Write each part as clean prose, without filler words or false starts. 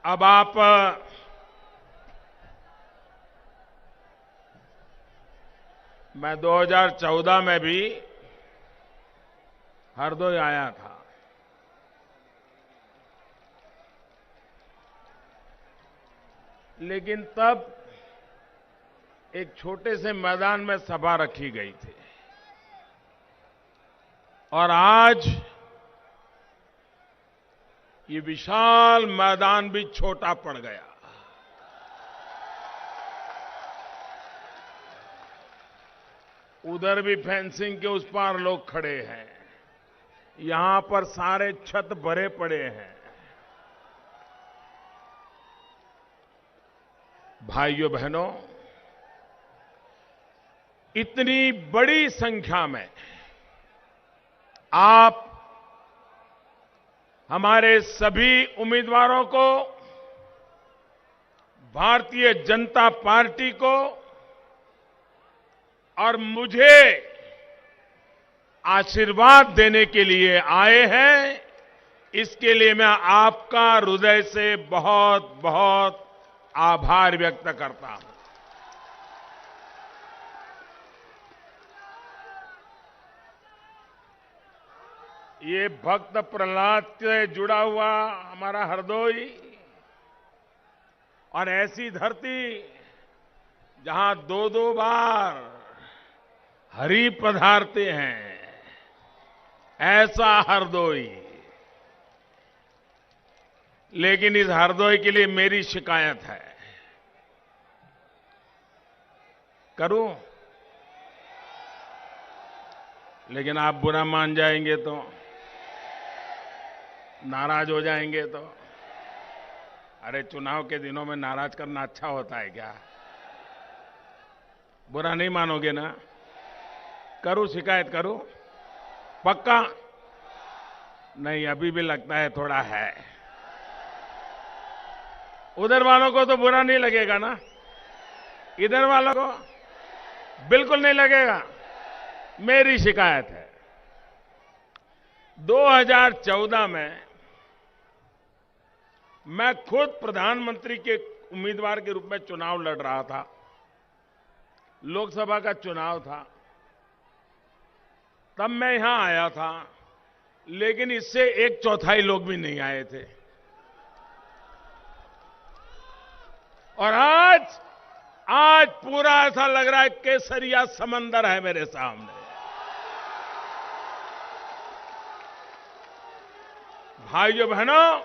अब आप मैं 2014 में भी हरदोई आया था। लेकिन तब एक छोटे से मैदान में सभा रखी गई थी और आज ये विशाल मैदान भी छोटा पड़ गया। उधर भी फेंसिंग के उस पार लोग खड़े हैं, यहां पर सारे छत भरे पड़े हैं। भाइयों बहनों, इतनी बड़ी संख्या में आप हमारे सभी उम्मीदवारों को, भारतीय जनता पार्टी को और मुझे आशीर्वाद देने के लिए आए हैं। इसके लिए मैं आपका हृदय से बहुत बहुत आभार व्यक्त करता हूं। ये भक्त प्रहलाद से जुड़ा हुआ हमारा हरदोई और ऐसी धरती जहां दो दो बार हरि पधारते हैं, ऐसा हरदोई। लेकिन इस हरदोई के लिए मेरी शिकायत है। करूं? लेकिन आप बुरा मान जाएंगे तो, नाराज हो जाएंगे तो। अरे चुनाव के दिनों में नाराज करना अच्छा होता है क्या? बुरा नहीं मानोगे ना? करूं शिकायत करूं? पक्का? नहीं, अभी भी लगता है थोड़ा है। उधर वालों को तो बुरा नहीं लगेगा ना? इधर वालों को बिल्कुल नहीं लगेगा। मेरी शिकायत है। 2014 में मैं खुद प्रधानमंत्री के उम्मीदवार के रूप में चुनाव लड़ रहा था। लोकसभा का चुनाव था, तब मैं यहां आया था। लेकिन इससे 1/4 लोग भी नहीं आए थे। और आज पूरा ऐसा लग रहा है केसरिया समंदर है मेरे सामने। भाइयों बहनों,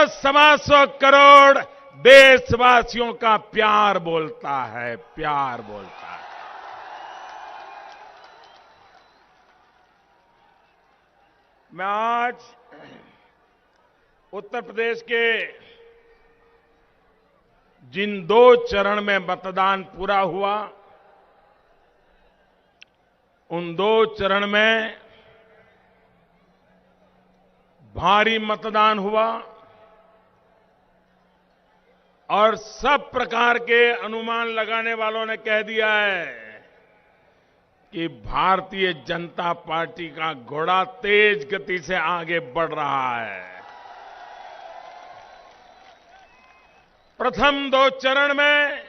सवा 100 करोड़ देशवासियों का प्यार बोलता है, प्यार बोलता है। मैं आज उत्तर प्रदेश के जिन 2 चरण में मतदान पूरा हुआ, उन 2 चरण में भारी मतदान हुआ और सब प्रकार के अनुमान लगाने वालों ने कह दिया है कि भारतीय जनता पार्टी का घोड़ा तेज गति से आगे बढ़ रहा है। प्रथम 2 चरण में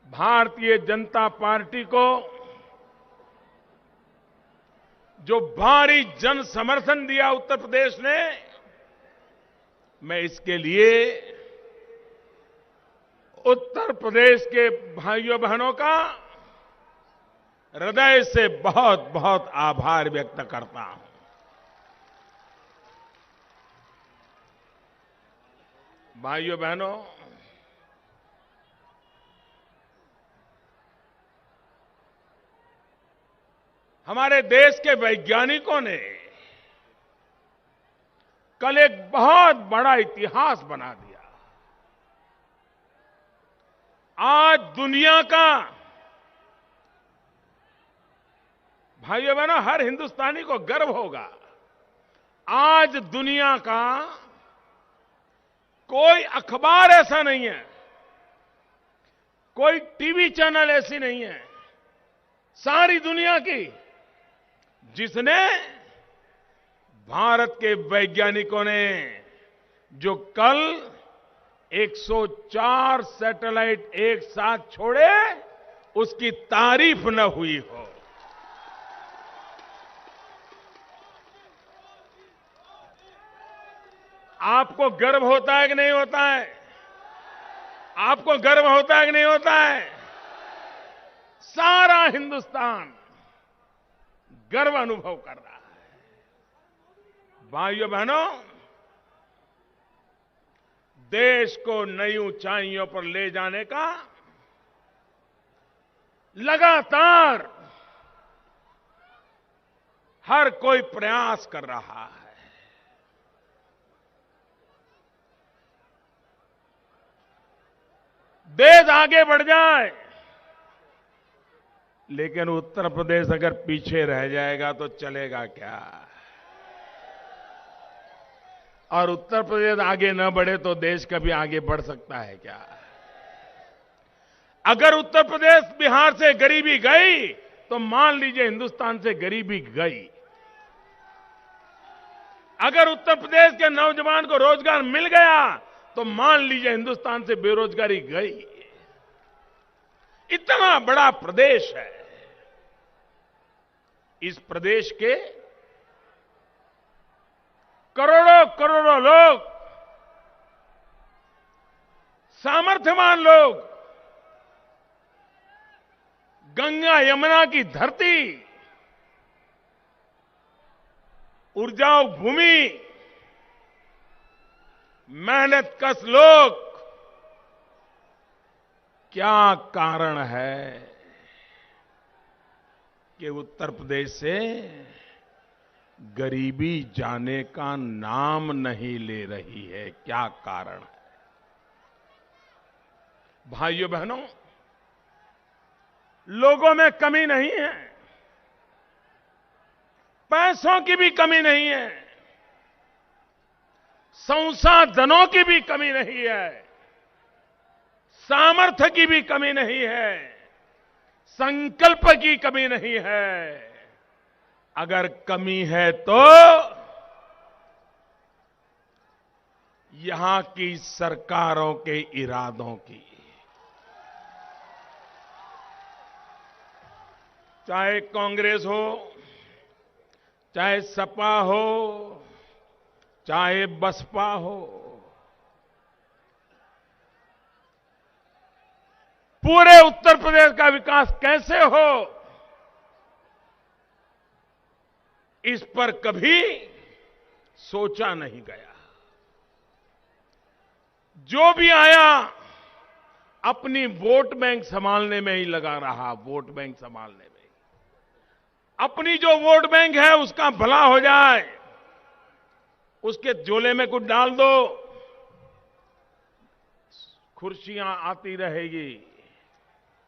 भारतीय जनता पार्टी को जो भारी जन समर्थन दिया उत्तर प्रदेश ने, मैं इसके लिए उत्तर प्रदेश के भाइयों बहनों का हृदय से बहुत बहुत आभार व्यक्त करता हूं। भाइयों बहनों, हमारे देश के वैज्ञानिकों ने कल एक बहुत बड़ा इतिहास बना दिया। आज दुनिया का, भाइयों बहनों, हर हिंदुस्तानी को गर्व होगा। आज दुनिया का कोई अखबार ऐसा नहीं है कोई टीवी चैनल ऐसी नहीं है सारी दुनिया की जिसने भारत के वैज्ञानिकों ने जो कल 104 सैटेलाइट एक साथ छोड़े उसकी तारीफ न हुई हो। आपको गर्व होता है कि नहीं होता है? आपको गर्व होता है कि नहीं होता है? सारा हिंदुस्तान गर्व अनुभव कर रहा है। भाइयों बहनों, देश को नई ऊंचाइयों पर ले जाने का लगातार हर कोई प्रयास कर रहा है। देश आगे बढ़ जाए, लेकिन उत्तर प्रदेश अगर पीछे रह जाएगा तो चलेगा क्या? और उत्तर प्रदेश आगे न बढ़े तो देश कभी आगे बढ़ सकता है क्या? अगर उत्तर प्रदेश बिहार से गरीबी गई तो मान लीजिए हिंदुस्तान से गरीबी गई। अगर उत्तर प्रदेश के नौजवान को रोजगार मिल गया तो मान लीजिए हिंदुस्तान से बेरोजगारी गई। इतना बड़ा प्रदेश है। इस प्रदेश के करोड़ों करोड़ों लोग, सामर्थ्यवान लोग, गंगा यमुना की धरती, ऊर्जाऊ भूमि, मेहनत कश लोग, क्या कारण है कि उत्तर प्रदेश से गरीबी जाने का नाम नहीं ले रही है? क्या कारण है? भाइयों बहनों, लोगों में कमी नहीं है, पैसों की भी कमी नहीं है, संसाधनों की भी कमी नहीं है, सामर्थ्य की भी कमी नहीं है, संकल्प की कमी नहीं है। अगर कमी है तो यहां की सरकारों के इरादों की। चाहे कांग्रेस हो, चाहे सपा हो, चाहे बसपा हो, पूरे उत्तर प्रदेश का विकास कैसे हो, इस पर कभी सोचा नहीं गया। जो भी आया अपनी वोट बैंक संभालने में ही लगा रहा, वोट बैंक संभालने में। अपनी जो वोट बैंक है उसका भला हो जाए, उसके झोले में कुछ डाल दो, खुर्सियां आती रहेगी।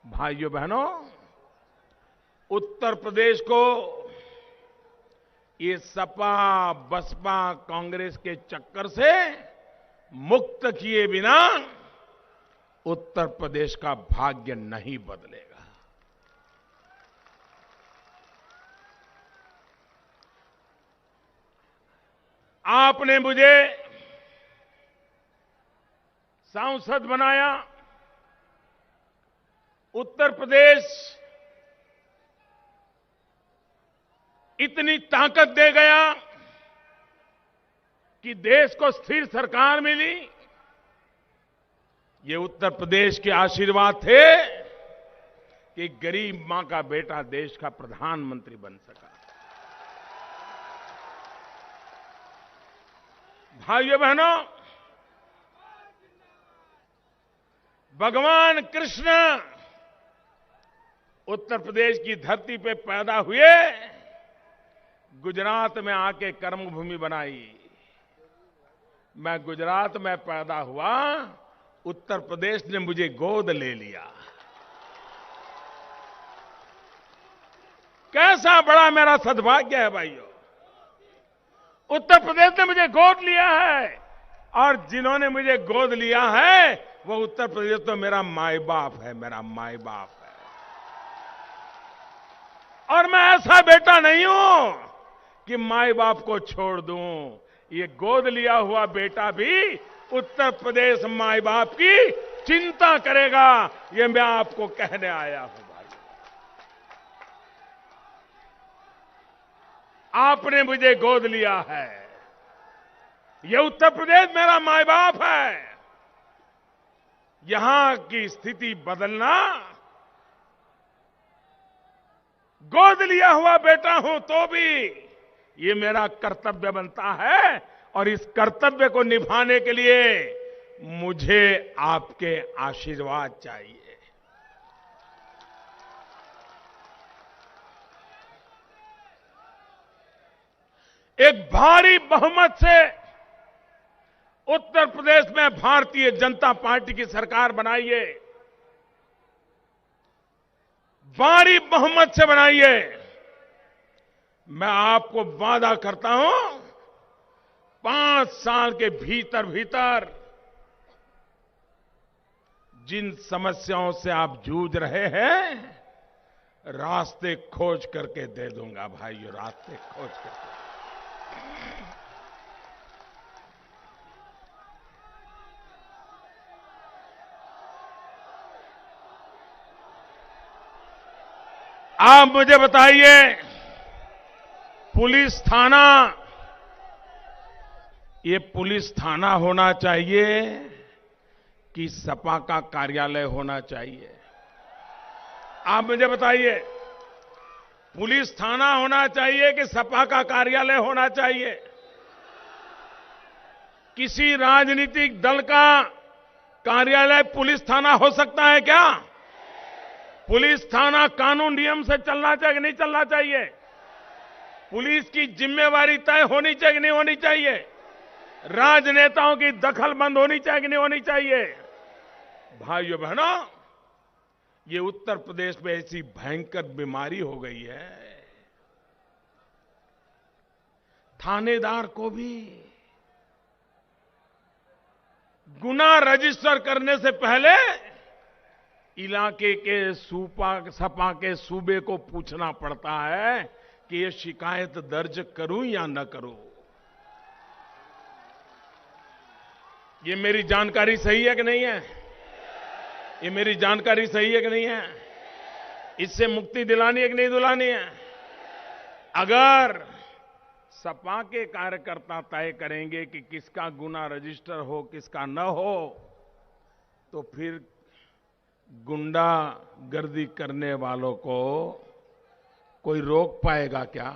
भाइयों बहनों, उत्तर प्रदेश को ये सपा, बसपा, कांग्रेस के चक्कर से मुक्त किए बिना उत्तर प्रदेश का भाग्य नहीं बदलेगा। आपने मुझे सांसद बनाया, उत्तर प्रदेश इतनी ताकत दे गया कि देश को स्थिर सरकार मिली। ये उत्तर प्रदेश के आशीर्वाद थे कि गरीब मां का बेटा देश का प्रधानमंत्री बन सका। भाइयों बहनों, भगवान कृष्ण उत्तर प्रदेश की धरती पे पैदा हुए, गुजरात में आके कर्मभूमि बनाई। मैं गुजरात में पैदा हुआ, उत्तर प्रदेश ने मुझे गोद ले लिया। कैसा बड़ा मेरा सद्भाग्य है भाइयों। उत्तर प्रदेश ने मुझे गोद लिया है, और जिन्होंने मुझे गोद लिया है वो उत्तर प्रदेश तो मेरा माई बाप है, मेरा माई बाप है। और मैं ऐसा बेटा नहीं हूं कि माई बाप को छोड़ दूं। ये गोद लिया हुआ बेटा भी उत्तर प्रदेश माई बाप की चिंता करेगा, ये मैं आपको कहने आया हूं भाई। आपने मुझे गोद लिया है, ये उत्तर प्रदेश मेरा माई बाप है। यहां की स्थिति बदलना, गोद लिया हुआ बेटा हूं तो भी ये मेरा कर्तव्य बनता है, और इस कर्तव्य को निभाने के लिए मुझे आपके आशीर्वाद चाहिए। एक भारी बहुमत से उत्तर प्रदेश में भारतीय जनता पार्टी की सरकार बनाइए, भारी बहुमत से बनाइए। मैं आपको वादा करता हूं, 5 साल के भीतर भीतर जिन समस्याओं से आप जूझ रहे हैं, रास्ते खोज करके दे दूंगा भाइयों, रास्ते खोज करके। आप मुझे बताइए, पुलिस थाना, ये पुलिस थाना होना चाहिए कि सपा का कार्यालय होना चाहिए? आप मुझे बताइए, पुलिस थाना होना चाहिए कि सपा का कार्यालय होना चाहिए? किसी राजनीतिक दल का कार्यालय पुलिस थाना हो सकता है क्या? पुलिस थाना कानून नियम से चलना चाहिए कि नहीं चलना चाहिए? पुलिस की जिम्मेवारी तय होनी चाहिए कि नहीं होनी चाहिए? राजनेताओं की दखल बंद होनी चाहिए कि नहीं होनी चाहिए? भाइयों बहनों, ये उत्तर प्रदेश में ऐसी भयंकर बीमारी हो गई है, थानेदार को भी गुना रजिस्टर करने से पहले इलाके के सपा के सूबे को पूछना पड़ता है कि ये शिकायत दर्ज करूं या न करूं। ये मेरी जानकारी सही है कि नहीं है? ये मेरी जानकारी सही है कि नहीं है? इससे मुक्ति दिलानी है कि नहीं दिलानी है? अगर सपा के कार्यकर्ता तय करेंगे कि किसका गुना रजिस्टर हो, किसका न हो, तो फिर गुंडा गर्दी करने वालों को कोई रोक पाएगा क्या?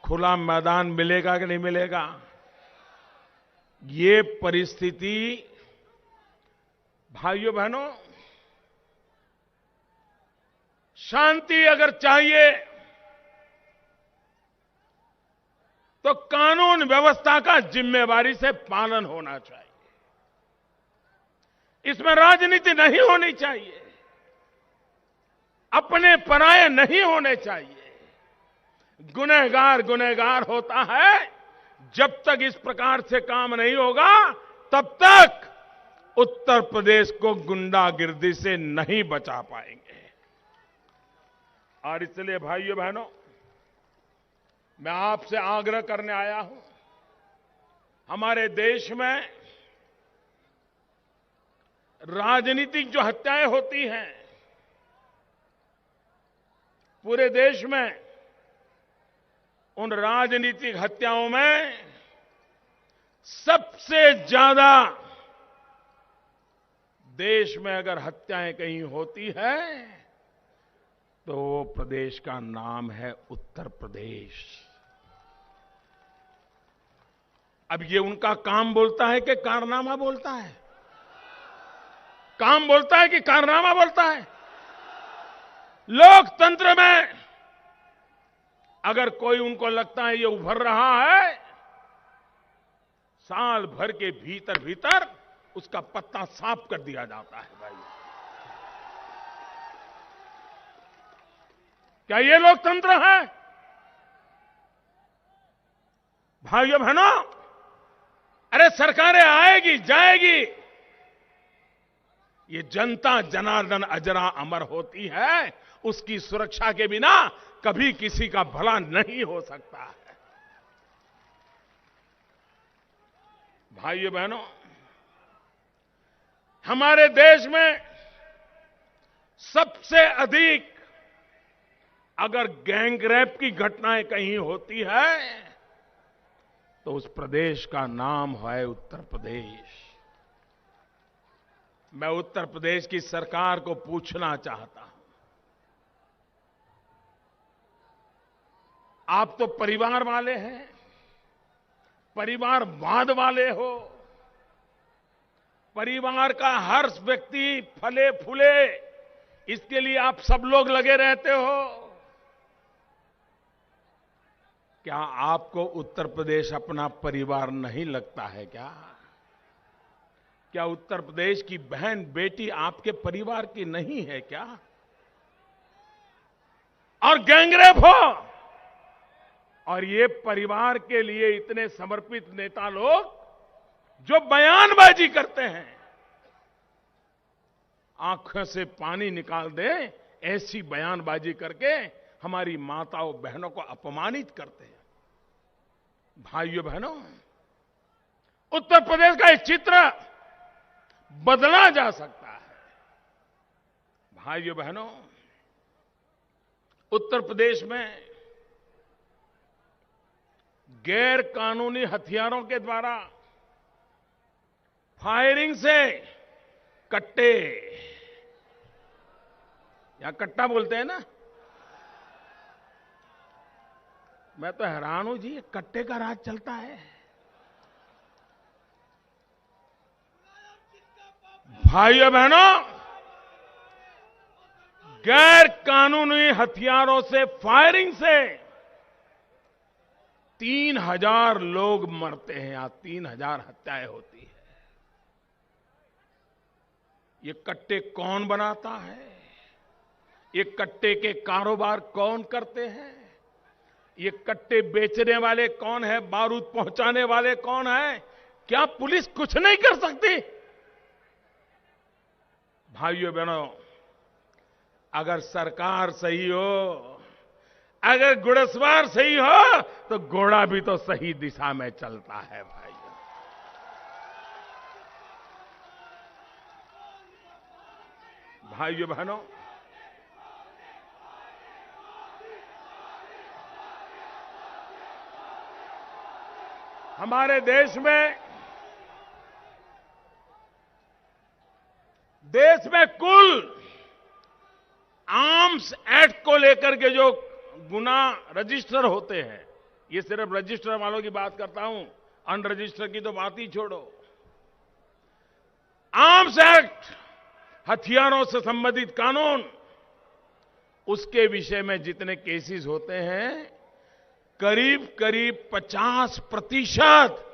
खुला मैदान मिलेगा कि नहीं मिलेगा? ये परिस्थिति भाइयों बहनों, शांति अगर चाहिए तो कानून व्यवस्था का जिम्मेवारी से पालन होना चाहिए। इसमें राजनीति नहीं होनी चाहिए, अपने पराये नहीं होने चाहिए। गुनहगार गुनहगार होता है। जब तक इस प्रकार से काम नहीं होगा, तब तक उत्तर प्रदेश को गुंडागिर्दी से नहीं बचा पाएंगे। और इसलिए भाइयों बहनों, मैं आपसे आग्रह करने आया हूं, हमारे देश में राजनीतिक जो हत्याएं होती हैं, पूरे देश में उन राजनीतिक हत्याओं में सबसे ज्यादा देश में अगर हत्याएं कहीं होती है तो वो प्रदेश का नाम है उत्तर प्रदेश। अब ये उनका काम बोलता है कि कारनामा बोलता है? काम बोलता है कि कारनामा बोलता है? लोकतंत्र में अगर कोई उनको लगता है ये उभर रहा है, साल भर के भीतर भीतर उसका पत्ता साफ कर दिया जाता है। भाई, क्या ये लोकतंत्र है? भाइयों बहनों, अरे सरकारें आएगी जाएगी, ये जनता जनार्दन अजरा अमर होती है, उसकी सुरक्षा के बिना कभी किसी का भला नहीं हो सकता है। भाइयों बहनों, हमारे देश में सबसे अधिक अगर गैंगरेप की घटनाएं कहीं होती है तो उस प्रदेश का नाम है उत्तर प्रदेश। मैं उत्तर प्रदेश की सरकार को पूछना चाहता हूं, आप तो परिवार वाले हैं, परिवारवाद वाले हो, परिवार का हर व्यक्ति फले फूले इसके लिए आप सब लोग लगे रहते हो। क्या आपको उत्तर प्रदेश अपना परिवार नहीं लगता है क्या? क्या उत्तर प्रदेश की बहन बेटी आपके परिवार की नहीं है क्या? और गैंगरेप हो और ये परिवार के लिए इतने समर्पित नेता लोग जो बयानबाजी करते हैं, आंखों से पानी निकाल दें ऐसी बयानबाजी करके हमारी माताओं बहनों को अपमानित करते हैं। भाइयों बहनों, उत्तर प्रदेश का एक चित्र बदला जा सकता है। भाइयों बहनों, उत्तर प्रदेश में गैर कानूनी हथियारों के द्वारा फायरिंग से कट्टे, या कट्टा बोलते हैं ना, मैं तो हैरान हूं जी, ये कट्टे का राज चलता है। भाइयों बहनों, गैर कानूनी हथियारों से फायरिंग से 3000 लोग मरते हैं या 3000 हत्याएं होती है। ये कट्टे कौन बनाता है? ये कट्टे के कारोबार कौन करते हैं? ये कट्टे बेचने वाले कौन है? बारूद पहुंचाने वाले कौन है? क्या पुलिस कुछ नहीं कर सकती? भाइयों बहनों, अगर सरकार सही हो, अगर घुड़सवार सही हो, तो घोड़ा भी तो सही दिशा में चलता है। भाइयों, भाइयों बहनों, हमारे देश में कुल आर्म्स एक्ट को लेकर के जो गुना रजिस्टर होते हैं, ये सिर्फ रजिस्टर वालों की बात करता हूं, अनरजिस्टर की तो बात ही छोड़ो। आर्म्स एक्ट, हथियारों से संबंधित कानून, उसके विषय में जितने केसेस होते हैं, करीब करीब 50%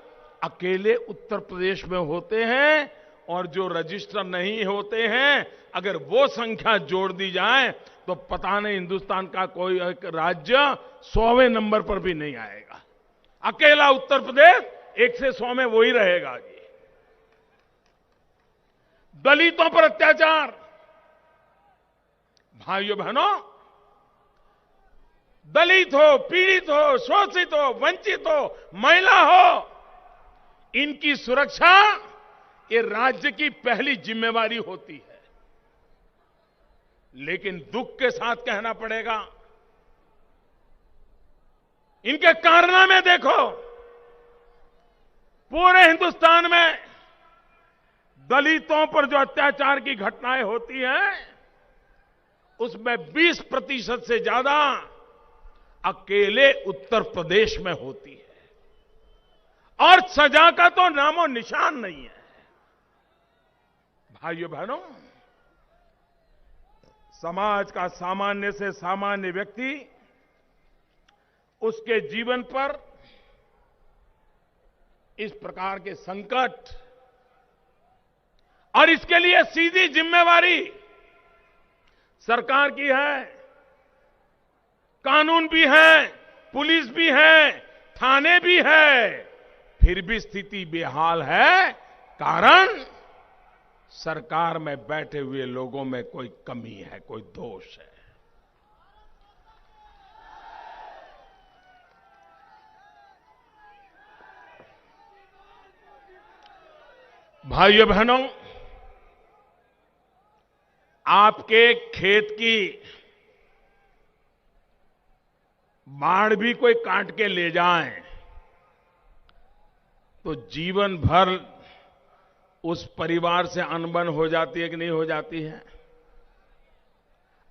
अकेले उत्तर प्रदेश में होते हैं। और जो रजिस्टर नहीं होते हैं, अगर वो संख्या जोड़ दी जाए तो पता नहीं हिंदुस्तान का कोई एक राज्य 100वें नंबर पर भी नहीं आएगा। अकेला उत्तर प्रदेश 1 से 100 में वही रहेगा जी। दलितों पर अत्याचार, भाइयों बहनों, दलित हो, पीड़ित हो, शोषित हो, वंचित हो, महिला हो, इनकी सुरक्षा ये राज्य की पहली जिम्मेवारी होती है। लेकिन दुख के साथ कहना पड़ेगा, इनके कारनामे देखो। पूरे हिंदुस्तान में दलितों पर जो अत्याचार की घटनाएं होती हैं, उसमें 20% से ज्यादा अकेले उत्तर प्रदेश में होती है। और सजा का तो नामो निशान नहीं है। भाइयों बहनों, समाज का सामान्य से सामान्य व्यक्ति, उसके जीवन पर इस प्रकार के संकट, और इसके लिए सीधी जिम्मेवारी सरकार की है। कानून भी है, पुलिस भी है, थाने भी है, फिर भी स्थिति बेहाल है। कारण सरकार में बैठे हुए लोगों में कोई कमी है, कोई दोष है। भाइयों बहनों, आपके खेत की बाढ़ भी कोई काट के ले जाए तो जीवन भर उस परिवार से अनबन हो जाती है कि नहीं हो जाती है?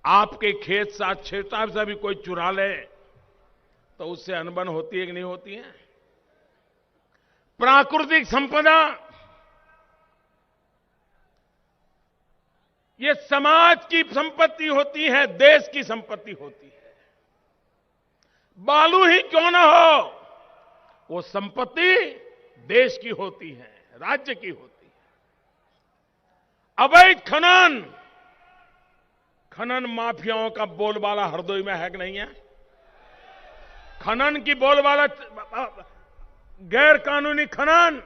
आपके खेत साक्षरता से भी कोई चुरा ले तो उससे अनबन होती है कि नहीं होती है? प्राकृतिक संपदा ये समाज की संपत्ति होती है, देश की संपत्ति होती है। बालू ही क्यों ना हो, वो संपत्ति देश की होती है, राज्य की होती है। अवैध खनन माफियाओं का बोलबाला हरदोई में है कि नहीं है? खनन की बोलबाला, गैर कानूनी खनन,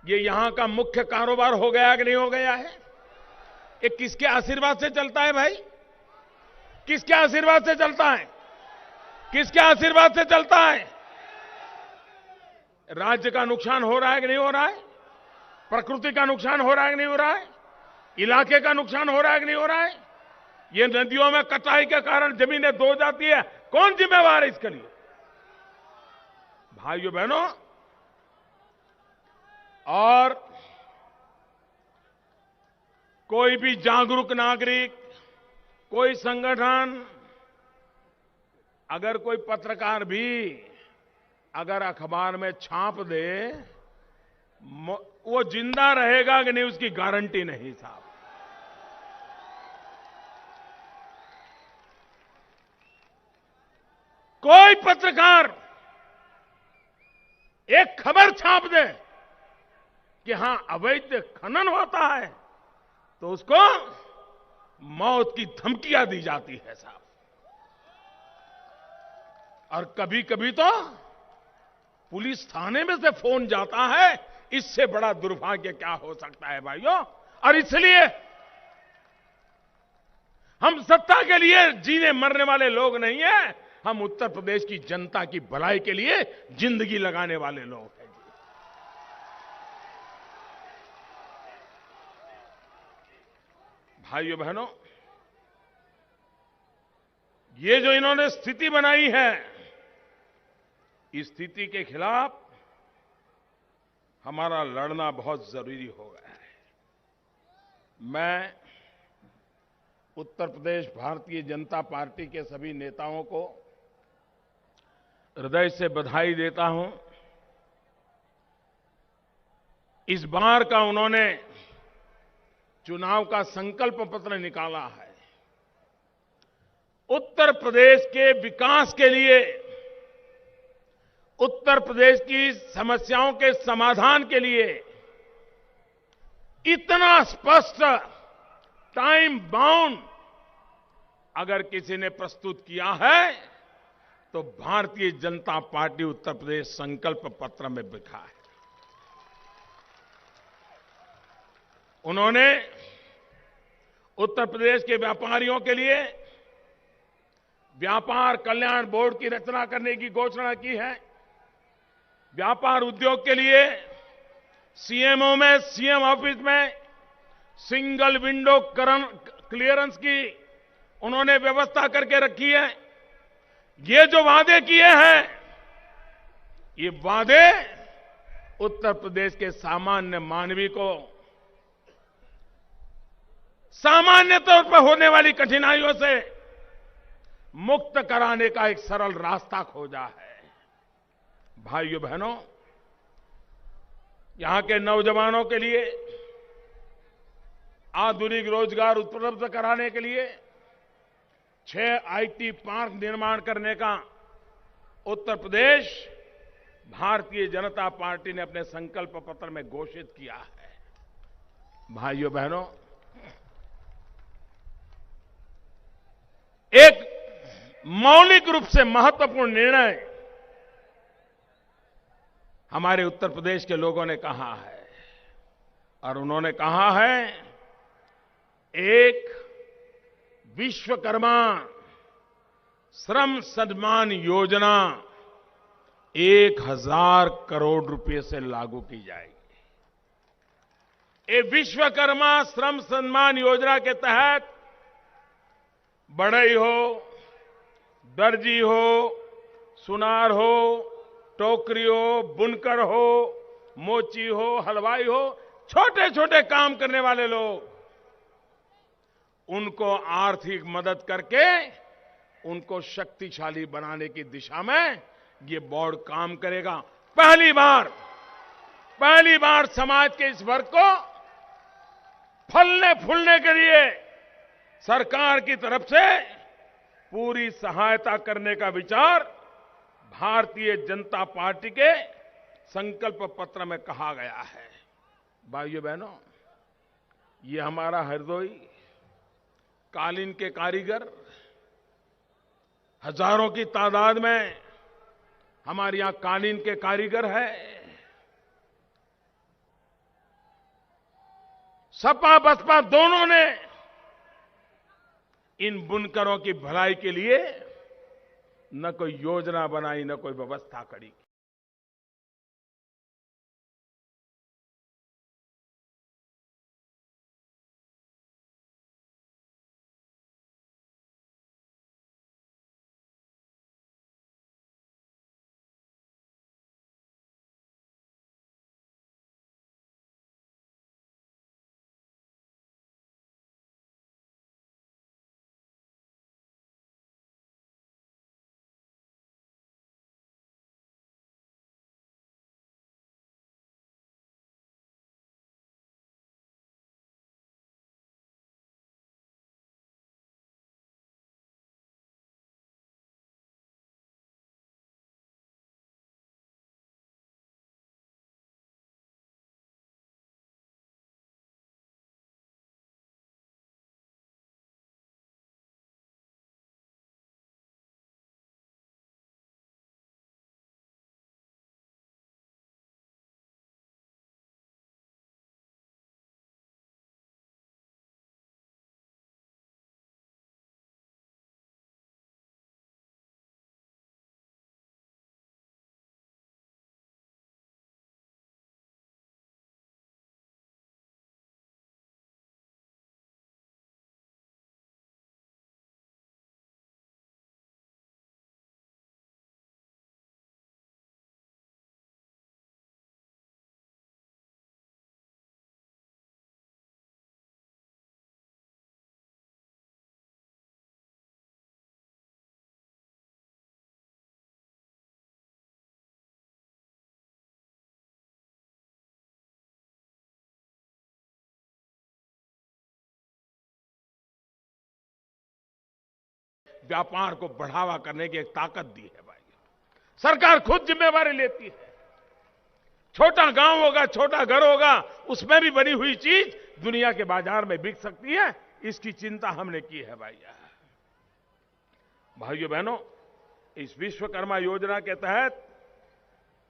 ये यहां का मुख्य कारोबार हो गया कि नहीं हो गया है? ये किसके आशीर्वाद से चलता है भाई? किसके आशीर्वाद से चलता है? किसके आशीर्वाद से चलता है? राज्य का नुकसान हो रहा है कि नहीं हो रहा है? प्रकृति का नुकसान हो रहा है कि नहीं हो रहा है? इलाके का नुकसान हो रहा है कि नहीं हो रहा है? ये नदियों में कटाई के कारण जमीनें दो जाती है, कौन जिम्मेवार है इसके लिए? भाइयों बहनों, और कोई भी जागरूक नागरिक, कोई संगठन, अगर कोई पत्रकार भी अगर अखबार में छाप दे, वो जिंदा रहेगा कि नहीं उसकी गारंटी नहीं साहब। कोई पत्रकार एक खबर छाप दे कि हां अवैध खनन होता है तो उसको मौत की धमकियां दी जाती है साहब। और कभी कभी तो पुलिस थाने में से फोन जाता है। इससे बड़ा दुर्भाग्य क्या हो सकता है भाइयों? और इसलिए हम सत्ता के लिए जीने मरने वाले लोग नहीं हैं, हम उत्तर प्रदेश की जनता की भलाई के लिए जिंदगी लगाने वाले लोग हैं। भाइयों बहनों, ये जो इन्होंने स्थिति बनाई है, इस स्थिति के खिलाफ हमारा लड़ना बहुत जरूरी हो गया है। मैं उत्तर प्रदेश भारतीय जनता पार्टी के सभी नेताओं को हृदय से बधाई देता हूं। इस बार का उन्होंने चुनाव का संकल्प पत्र निकाला है। उत्तर प्रदेश के विकास के लिए, उत्तर प्रदेश की समस्याओं के समाधान के लिए इतना स्पष्ट टाइम बाउंड अगर किसी ने प्रस्तुत किया है तो भारतीय जनता पार्टी उत्तर प्रदेश संकल्प पत्र में लिखा है। उन्होंने उत्तर प्रदेश के व्यापारियों के लिए व्यापार कल्याण बोर्ड की रचना करने की घोषणा की है। व्यापार उद्योग के लिए सीएमओ में, सीएम ऑफिस में सिंगल विंडो क्लियरेंस की उन्होंने व्यवस्था करके रखी है। ये जो वादे किए हैं, ये वादे उत्तर प्रदेश के सामान्य मानवी को सामान्य तौर पर होने वाली कठिनाइयों से मुक्त कराने का एक सरल रास्ता खोजा है। भाइयों बहनों, यहां के नौजवानों के लिए आधुनिक रोजगार उपलब्ध कराने के लिए 6 आईटी पार्क निर्माण करने का उत्तर प्रदेश भारतीय जनता पार्टी ने अपने संकल्प पत्र में घोषित किया है। भाइयों बहनों, एक मौलिक रूप से महत्वपूर्ण निर्णय हमारे उत्तर प्रदेश के लोगों ने कहा है, और उन्होंने कहा है एक विश्वकर्मा श्रम सम्मान योजना 1,000 करोड़ रुपए से लागू की जाएगी। ये विश्वकर्मा श्रम सम्मान योजना के तहत बढ़ई हो, दर्जी हो, सुनार हो, टोकरी हो, बुनकर हो, मोची हो, हलवाई हो, छोटे छोटे काम करने वाले लोग, उनको आर्थिक मदद करके उनको शक्तिशाली बनाने की दिशा में ये बोर्ड काम करेगा। पहली बार समाज के इस वर्ग को फलने फूलने के लिए सरकार की तरफ से पूरी सहायता करने का विचार भारतीय जनता पार्टी के संकल्प पत्र में कहा गया है। भाइयों बहनों, ये हमारा हरदोई कालीन के कारीगर हजारों की तादाद में हमारे यहां कालीन के कारीगर है। सपा बसपा दोनों ने इन बुनकरों की भलाई के लिए न कोई योजना बनाई, न कोई व्यवस्था करी। व्यापार को बढ़ावा करने की एक ताकत दी है। भाई, सरकार खुद जिम्मेवारी लेती है। छोटा गांव होगा, छोटा घर होगा, उसमें भी बनी हुई चीज दुनिया के बाजार में बिक सकती है, इसकी चिंता हमने की है। भाइयों बहनों, इस विश्वकर्मा योजना के तहत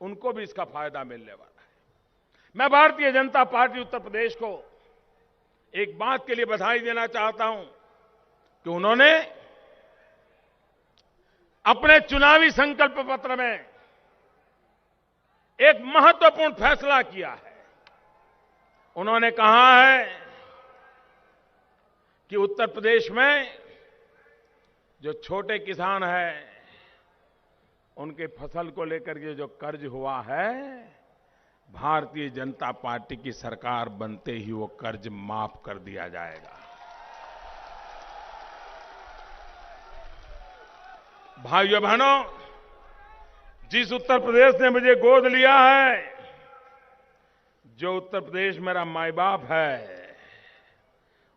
उनको भी इसका फायदा मिलने वाला है। मैं भारतीय जनता पार्टी उत्तर प्रदेश को एक बात के लिए बधाई देना चाहता हूं कि उन्होंने अपने चुनावी संकल्प पत्र में एक महत्वपूर्ण फैसला किया है। उन्होंने कहा है कि उत्तर प्रदेश में जो छोटे किसान हैं, उनके फसल को लेकर के जो कर्ज हुआ है, भारतीय जनता पार्टी की सरकार बनते ही वो कर्ज माफ कर दिया जाएगा। भाइयों बहनों, जिस उत्तर प्रदेश ने मुझे गोद लिया है, जो उत्तर प्रदेश मेरा माई बाप है,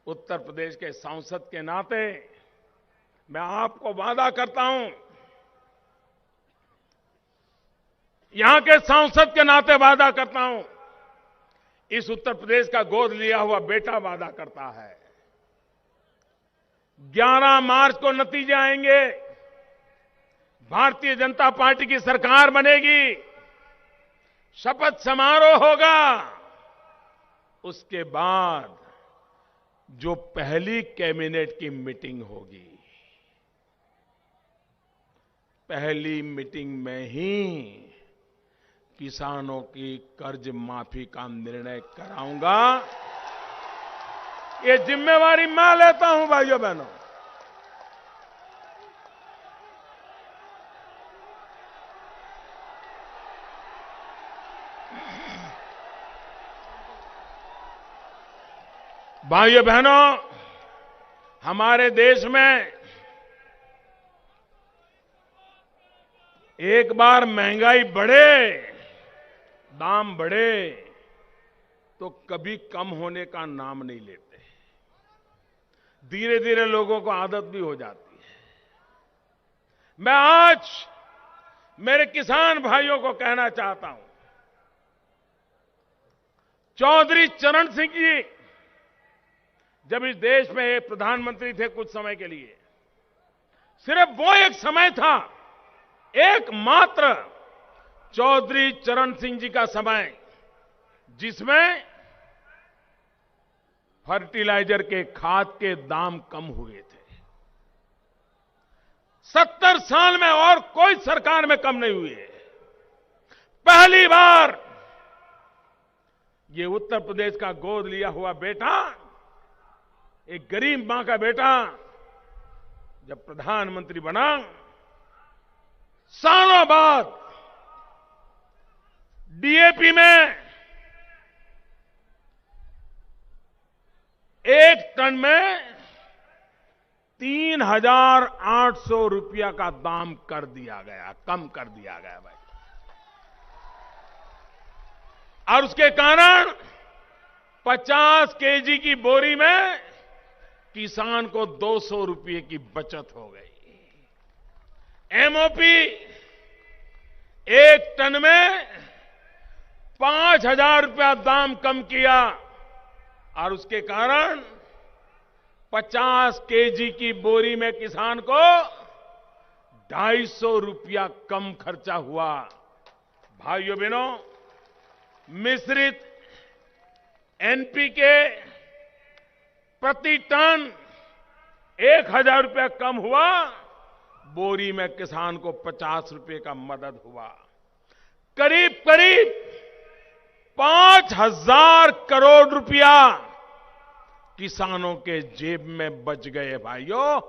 उत्तर प्रदेश के सांसद के नाते मैं आपको वादा करता हूं, यहां के सांसद के नाते वादा करता हूं, इस उत्तर प्रदेश का गोद लिया हुआ बेटा वादा करता है, 11 मार्च को नतीजे आएंगे, भारतीय जनता पार्टी की सरकार बनेगी, शपथ समारोह होगा, उसके बाद जो पहली कैबिनेट की मीटिंग होगी, पहली मीटिंग में ही किसानों की कर्ज माफी का निर्णय कराऊंगा। ये जिम्मेवारी मैं लेता हूं भाइयों बहनों। भाइयों बहनों, हमारे देश में एक बार महंगाई बढ़े, दाम बढ़े, तो कभी कम होने का नाम नहीं लेते। धीरे धीरे लोगों को आदत भी हो जाती है। मैं आज मेरे किसान भाइयों को कहना चाहता हूं, चौधरी चरण सिंह जी जब इस देश में एक प्रधानमंत्री थे कुछ समय के लिए, सिर्फ वो एक समय था, एकमात्र चौधरी चरण सिंह जी का समय, जिसमें फर्टिलाइजर के खाद के दाम कम हुए थे। 70 साल में और कोई सरकार में कम नहीं हुए। पहली बार ये उत्तर प्रदेश का गोद लिया हुआ बेटा, एक गरीब मां का बेटा जब प्रधानमंत्री बना, सालों बाद डीएपी में 1 टन में 3,800 रुपया का दाम कर दिया गया, कम कर दिया गया भाई। और उसके कारण 50 केजी की बोरी में किसान को 200 रुपये की बचत हो गई। एमओपी 1 टन में 5,000 रुपया दाम कम किया और उसके कारण 50 केजी की बोरी में किसान को 250 रुपया कम खर्चा हुआ। भाइयों बहनों, मिश्रित एनपीके प्रति टन 1,000 रुपया कम हुआ, बोरी में किसान को 50 रुपये का मदद हुआ। करीब करीब 5,000 करोड़ रुपया किसानों के जेब में बच गए। भाइयों,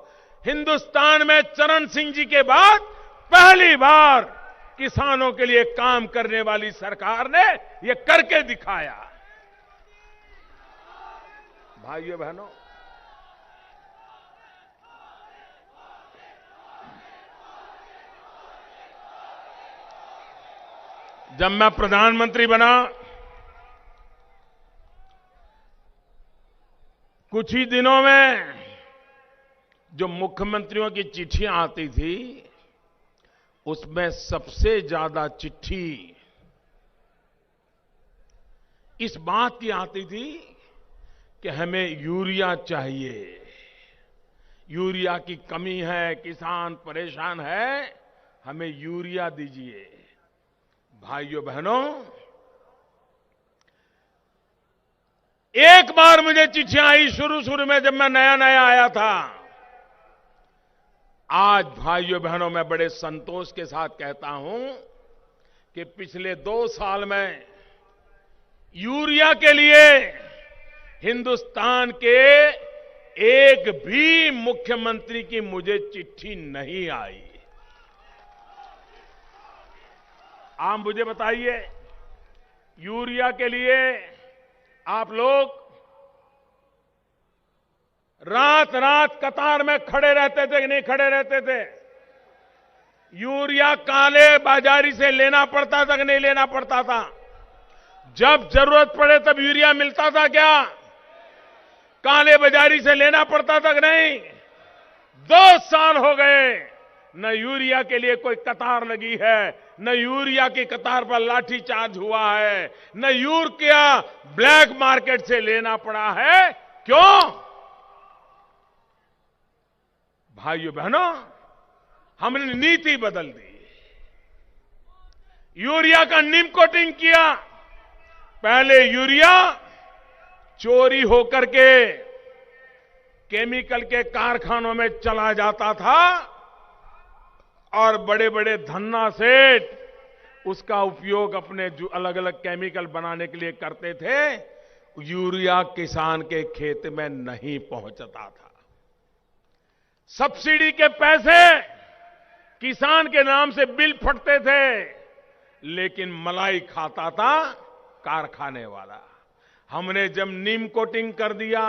हिंदुस्तान में चरण सिंह जी के बाद पहली बार किसानों के लिए काम करने वाली सरकार ने यह करके दिखाया। भाइयों बहनों, जब मैं प्रधानमंत्री बना, कुछ ही दिनों में जो मुख्यमंत्रियों की चिट्ठियां आती थी, उसमें सबसे ज्यादा चिट्ठी इस बात की आती थी कि हमें यूरिया चाहिए, यूरिया की कमी है, किसान परेशान है, हमें यूरिया दीजिए। भाइयों बहनों, एक बार मुझे चिट्ठियां आई शुरू में जब मैं नया नया आया था। आज भाइयों बहनों, मैं बड़े संतोष के साथ कहता हूं कि पिछले 2 साल में यूरिया के लिए हिंदुस्तान के एक भी मुख्यमंत्री की मुझे चिट्ठी नहीं आई। आप मुझे बताइए, यूरिया के लिए आप लोग रात रात कतार में खड़े रहते थे कि नहीं खड़े रहते थे? यूरिया काले बाजारी से लेना पड़ता था कि नहीं लेना पड़ता था? जब जरूरत पड़े तब यूरिया मिलता था क्या? काले बाजारी से लेना पड़ता था कि नहीं? 2 साल हो गए, न यूरिया के लिए कोई कतार लगी है, न यूरिया की कतार पर लाठीचार्ज हुआ है, न यूरिया ब्लैक मार्केट से लेना पड़ा है। क्यों? भाइयों बहनों, हमने नीति बदल दी। यूरिया का नीम कोटिंग किया। पहले यूरिया चोरी होकर के केमिकल के कारखानों में चला जाता था और बड़े बड़े धन्ना सेठ उसका उपयोग अपने जो अलग अलग केमिकल बनाने के लिए करते थे, यूरिया किसान के खेत में नहीं पहुंचता था। सब्सिडी के पैसे किसान के नाम से बिल फटते थे, लेकिन मलाई खाता था कारखाने वाला। हमने जब नीम कोटिंग कर दिया,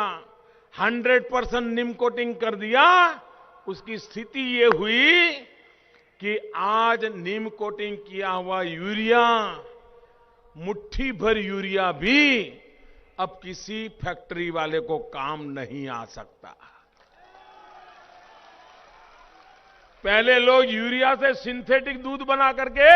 100% नीम कोटिंग कर दिया, उसकी स्थिति ये हुई कि आज नीम कोटिंग किया हुआ यूरिया, मुट्ठी भर यूरिया भी अब किसी फैक्ट्री वाले को काम नहीं आ सकता। पहले लोग यूरिया से सिंथेटिक दूध बना करके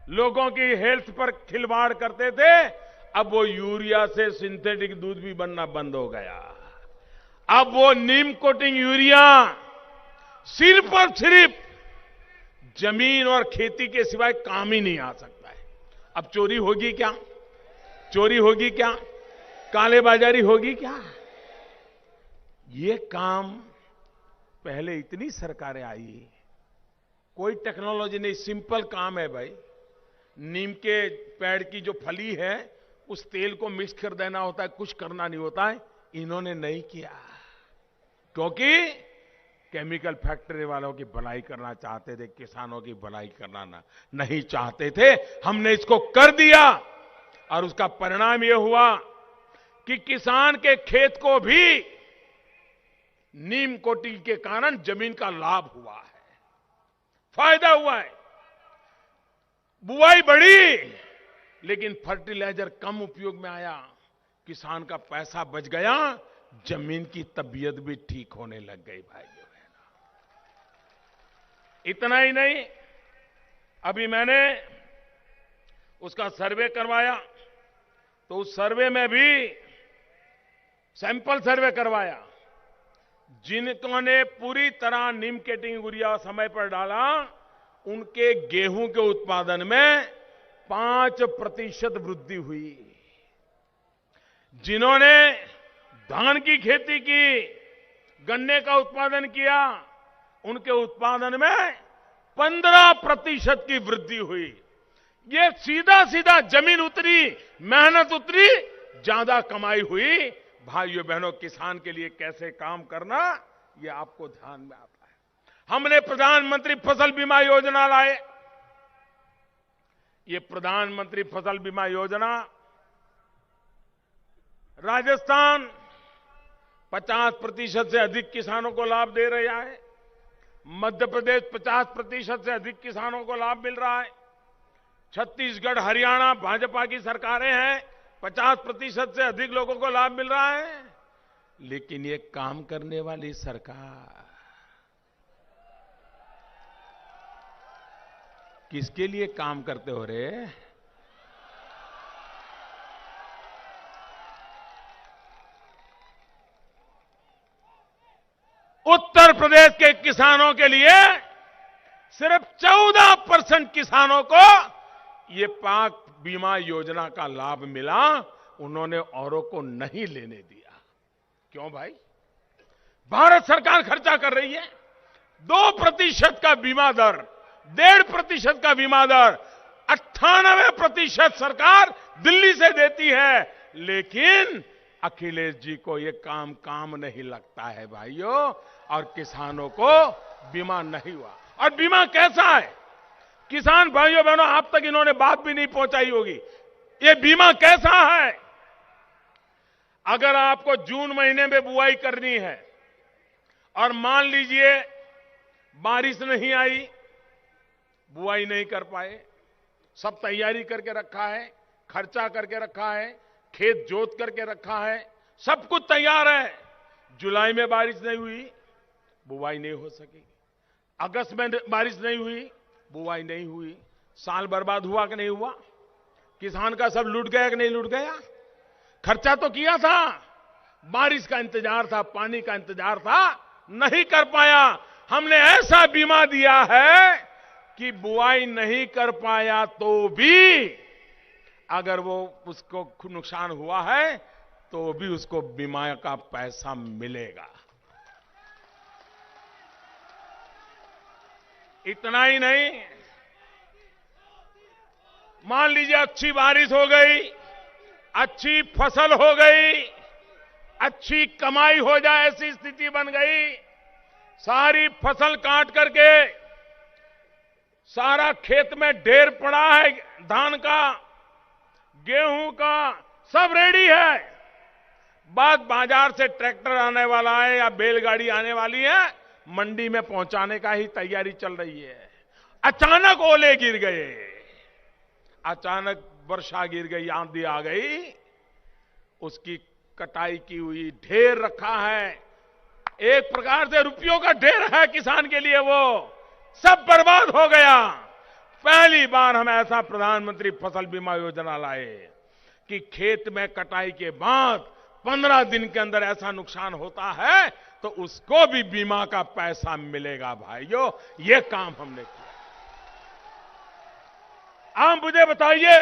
लोगों की हेल्थ पर खिलवाड़ करते थे, अब वो यूरिया से सिंथेटिक दूध भी बनना बंद हो गया। अब वो नीम कोटिंग यूरिया सिर्फ और सिर्फ जमीन और खेती के सिवाय काम ही नहीं आ सकता है। अब चोरी होगी क्या? चोरी होगी क्या? कालेबाजारी होगी क्या? ये काम पहले इतनी सरकारें आई, कोई टेक्नोलॉजी नहीं, सिंपल काम है भाई। नीम के पेड़ की जो फली है उस तेल को मिक्स कर देना होता है, कुछ करना नहीं होता है। इन्होंने नहीं किया क्योंकि केमिकल फैक्ट्री वालों की भलाई करना चाहते थे, किसानों की भलाई करना नहीं चाहते थे। हमने इसको कर दिया और उसका परिणाम यह हुआ कि किसान के खेत को भी नीम कोटिंग के कारण जमीन का लाभ हुआ है, फायदा हुआ है। बुआई बढ़ी, लेकिन फर्टिलाइजर कम उपयोग में आया, किसान का पैसा बच गया, जमीन की तबीयत भी ठीक होने लग गई भाइयों। इतना ही नहीं, अभी मैंने उसका सर्वे करवाया, तो उस सर्वे में भी सैंपल सर्वे करवाया। जिनको ने पूरी तरह नीम कोटिंग यूरिया समय पर डाला, उनके गेहूं के उत्पादन में 5% वृद्धि हुई। जिन्होंने धान की खेती की, गन्ने का उत्पादन किया, उनके उत्पादन में 15% की वृद्धि हुई। ये सीधा सीधा जमीन उतरी, मेहनत उतरी, ज्यादा कमाई हुई। भाइयों बहनों, किसान के लिए कैसे काम करना, ये आपको ध्यान में आता है। हमने प्रधानमंत्री फसल बीमा योजना लाए। ये प्रधानमंत्री फसल बीमा योजना राजस्थान 50% से अधिक किसानों को लाभ दे रहा है। मध्य प्रदेश 50% से अधिक किसानों को लाभ मिल रहा है। छत्तीसगढ़, हरियाणा भाजपा की सरकारें हैं, 50% से अधिक लोगों को लाभ मिल रहा है। लेकिन ये काम करने वाली सरकार किसके लिए काम करते हो रे? उत्तर प्रदेश के किसानों के लिए सिर्फ 14% किसानों को ये पाक बीमा योजना का लाभ मिला। उन्होंने औरों को नहीं लेने दिया। क्यों भाई? भारत सरकार खर्चा कर रही है। 2% का बीमा दर, 1.5% का बीमा दर, 98% सरकार दिल्ली से देती है। लेकिन अखिलेश जी को ये काम नहीं लगता है भाइयों, और किसानों को बीमा नहीं हुआ। और बीमा कैसा है? किसान भाइयों बहनों, आप तक इन्होंने बात भी नहीं पहुंचाई होगी। ये बीमा कैसा है? अगर आपको जून महीने में बुआई करनी है और मान लीजिए बारिश नहीं आई, बुआई नहीं कर पाए, सब तैयारी करके रखा है, खर्चा करके रखा है, खेत जोत करके रखा है, सब कुछ तैयार है, जुलाई में बारिश नहीं हुई, बुआई नहीं हो सकी। अगस्त में बारिश नहीं हुई, बुआई नहीं हुई। साल बर्बाद हुआ कि नहीं हुआ? किसान का सब लूट गया कि नहीं लूट गया? खर्चा तो किया था, बारिश का इंतजार था, पानी का इंतजार था, नहीं कर पाया। हमने ऐसा बीमा दिया है कि बुआई नहीं कर पाया तो भी अगर वो उसको नुकसान हुआ है तो भी उसको बीमा का पैसा मिलेगा। इतना ही नहीं, मान लीजिए अच्छी बारिश हो गई, अच्छी फसल हो गई, अच्छी कमाई हो जाए, ऐसी स्थिति बन गई, सारी फसल काट करके सारा खेत में ढेर पड़ा है, धान का, गेहूं का, सब रेडी है, बात बाजार से ट्रैक्टर आने वाला है या बैलगाड़ी आने वाली है, मंडी में पहुंचाने का ही तैयारी चल रही है। अचानक ओले गिर गए, अचानक वर्षा गिर गई, आंधी आ गई, उसकी कटाई की हुई ढेर रखा है, एक प्रकार से रुपयों का ढेर है किसान के लिए, वो सब बर्बाद हो गया। पहली बार हम ऐसा प्रधानमंत्री फसल बीमा योजना लाए कि खेत में कटाई के बाद 15 दिन के अंदर ऐसा नुकसान होता है तो उसको भी बीमा का पैसा मिलेगा। भाइयों, ये काम हमने किया। आप मुझे बताइए,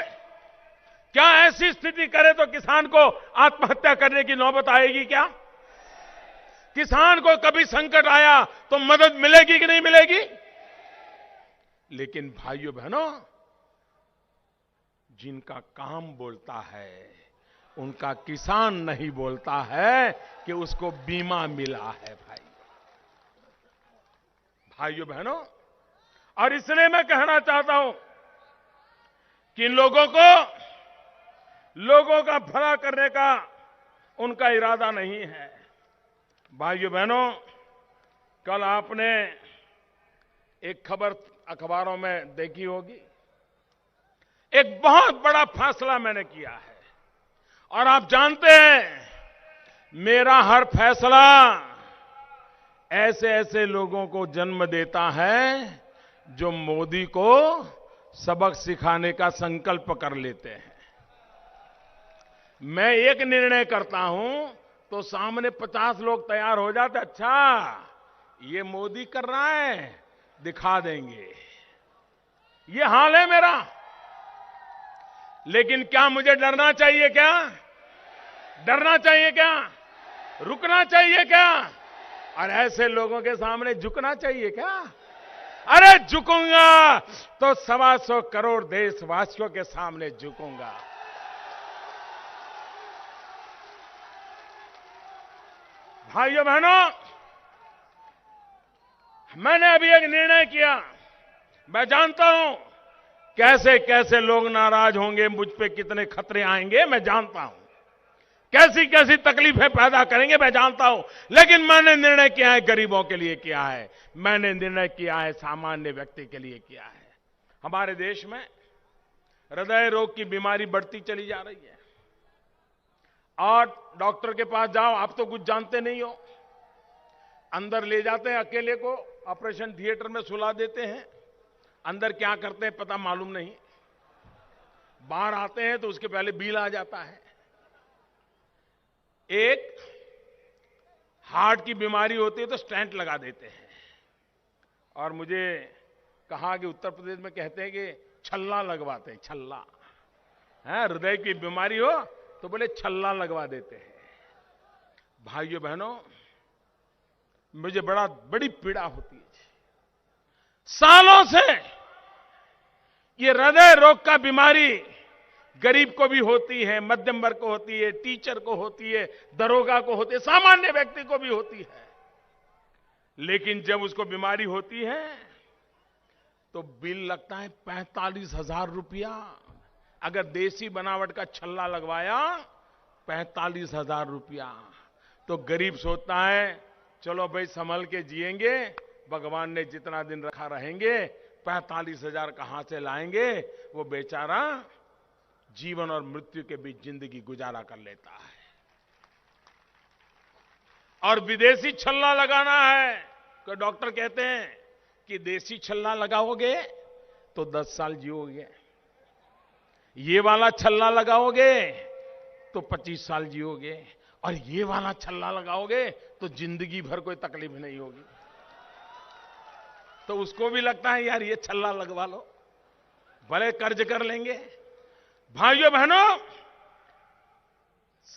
क्या ऐसी स्थिति करे तो किसान को आत्महत्या करने की नौबत आएगी क्या? किसान को कभी संकट आया तो मदद मिलेगी कि नहीं मिलेगी? लेकिन भाइयों बहनों, जिनका काम बोलता है उनका किसान नहीं बोलता है कि उसको बीमा मिला है। भाइयों बहनों, और इसलिए मैं कहना चाहता हूं कि लोगों का भला करने का उनका इरादा नहीं है। भाइयों बहनों, कल आपने एक खबर अखबारों में देखी होगी, एक बहुत बड़ा फैसला मैंने किया है, और आप जानते हैं मेरा हर फैसला ऐसे ऐसे लोगों को जन्म देता है जो मोदी को सबक सिखाने का संकल्प कर लेते हैं। मैं एक निर्णय करता हूं तो सामने 50 लोग तैयार हो जाते, अच्छा ये मोदी कर रहा है, दिखा देंगे, ये हाल है मेरा। लेकिन क्या मुझे डरना चाहिए क्या? डरना चाहिए क्या? रुकना चाहिए क्या? और ऐसे लोगों के सामने झुकना चाहिए क्या? अरे झुकूंगा तो 125 करोड़ देशवासियों के सामने झुकूंगा। भाइयों बहनों, मैंने अभी एक निर्णय किया। मैं जानता हूं कैसे कैसे लोग नाराज होंगे, मुझ पे कितने खतरे आएंगे, मैं जानता हूं कैसी कैसी तकलीफें पैदा करेंगे, मैं जानता हूं। लेकिन मैंने निर्णय किया है, गरीबों के लिए किया है, मैंने निर्णय किया है, सामान्य व्यक्ति के लिए किया है। हमारे देश में हृदय रोग की बीमारी बढ़ती चली जा रही है, और डॉक्टर के पास जाओ, आप तो कुछ जानते नहीं हो, अंदर ले जाते हैं अकेले को, ऑपरेशन थिएटर में सुला देते हैं, अंदर क्या करते हैं पता मालूम नहीं, बाहर आते हैं तो उसके पहले बिल आ जाता है। एक हार्ट की बीमारी होती है तो स्टेंट लगा देते हैं, और मुझे कहा कि उत्तर प्रदेश में कहते हैं कि छल्ला लगवाते हैं, छल्ला है, हृदय की बीमारी हो तो बोले छल्ला लगवा देते हैं। भाइयों बहनों, मुझे बड़ी पीड़ा होती है। सालों से ये हृदय रोग का बीमारी गरीब को भी होती है, मध्यम वर्ग को होती है, टीचर को होती है, दरोगा को होती है, सामान्य व्यक्ति को भी होती है। लेकिन जब उसको बीमारी होती है तो बिल लगता है 45,000 रुपया। अगर देसी बनावट का छल्ला लगवाया 45,000 रुपया, तो गरीब सोचता है चलो भाई संभल के जिएंगे, भगवान ने जितना दिन रखा रहेंगे, 45,000 कहां से लाएंगे। वो बेचारा जीवन और मृत्यु के बीच जिंदगी गुजारा कर लेता है। और विदेशी छल्ला लगाना है तो डॉक्टर कहते हैं कि देसी छल्ला लगाओगे तो 10 साल जियोगे, ये वाला छल्ला लगाओगे तो 25 साल जियोगे, और ये वाला छल्ला लगाओगे तो जिंदगी भर कोई तकलीफ नहीं होगी। तो उसको भी लगता है यार ये छल्ला लगवा लो, भले कर्ज कर लेंगे। भाइयों बहनों,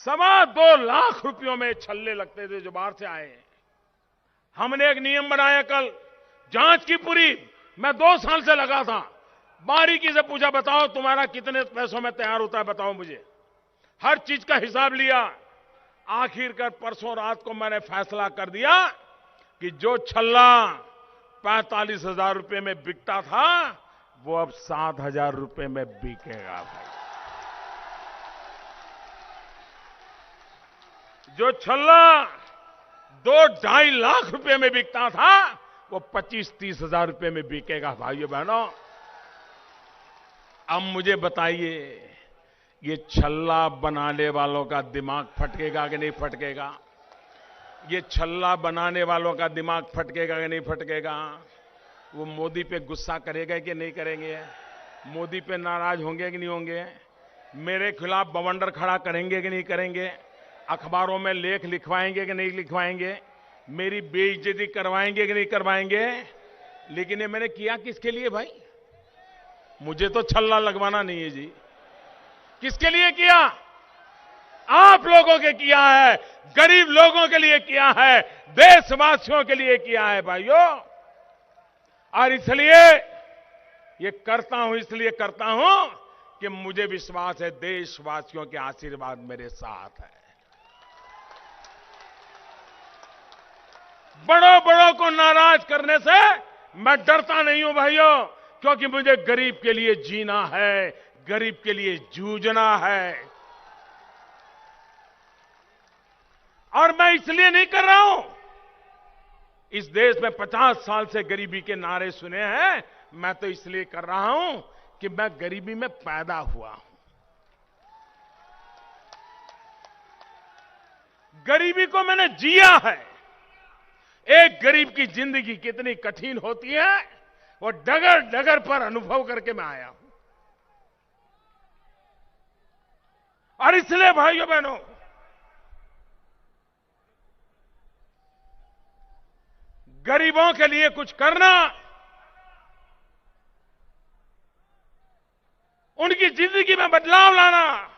2.25 लाख रुपयों में छल्ले लगते थे जो बाहर से आए हैं। हमने एक नियम बनाया कल, जांच की पूरी। मैं 2 साल से लगा था, बारीकी से पूछा, बताओ तुम्हारा कितने पैसों में तैयार होता है, बताओ मुझे। हर चीज का हिसाब लिया। आखिरकार परसों रात को मैंने फैसला कर दिया कि जो छल्ला 45,000 रुपए में बिकता था वो अब 7,000 रुपए में बिकेगा भाई। जो छल्ला 2-2.5 लाख रुपए में बिकता था वो 25-30 हजार रुपए में बिकेगा भाइयों बहनों। अब मुझे बताइए, ये छल्ला बनाने वालों का दिमाग फटकेगा कि नहीं फटकेगा? ये छल्ला बनाने वालों का दिमाग फटकेगा कि नहीं फटकेगा? वो मोदी पे गुस्सा करेगा कि नहीं करेंगे? मोदी पे नाराज होंगे कि नहीं होंगे? मेरे खिलाफ बवंडर खड़ा करेंगे कि नहीं करेंगे? अखबारों में लेख लिखवाएंगे कि नहीं लिखवाएंगे? मेरी बेइज्जती करवाएंगे कि नहीं करवाएंगे? लेकिन ये मैंने किया किसके लिए भाई? मुझे तो छल्ला लगवाना नहीं है जी। किसके लिए किया? आप लोगों के किया है, गरीब लोगों के लिए किया है, देशवासियों के लिए किया है भाइयों। और इसलिए ये करता हूं, इसलिए करता हूं कि मुझे विश्वास है देशवासियों के आशीर्वाद मेरे साथ है। बड़ों को नाराज करने से मैं डरता नहीं हूं भाइयों, क्योंकि मुझे गरीब के लिए जीना है, गरीब के लिए जूझना है। और मैं इसलिए नहीं कर रहा हूं, इस देश में 50 साल से गरीबी के नारे सुने हैं, मैं तो इसलिए कर रहा हूं कि मैं गरीबी में पैदा हुआ हूं। गरीबी को मैंने जिया है। एक गरीब की जिंदगी कितनी कठिन होती है वो डगर डगर पर अनुभव करके मैं आया हूं। और इसलिए भाइयों बहनों, गरीबों के लिए कुछ करना, उनकी जिंदगी में बदलाव लाना,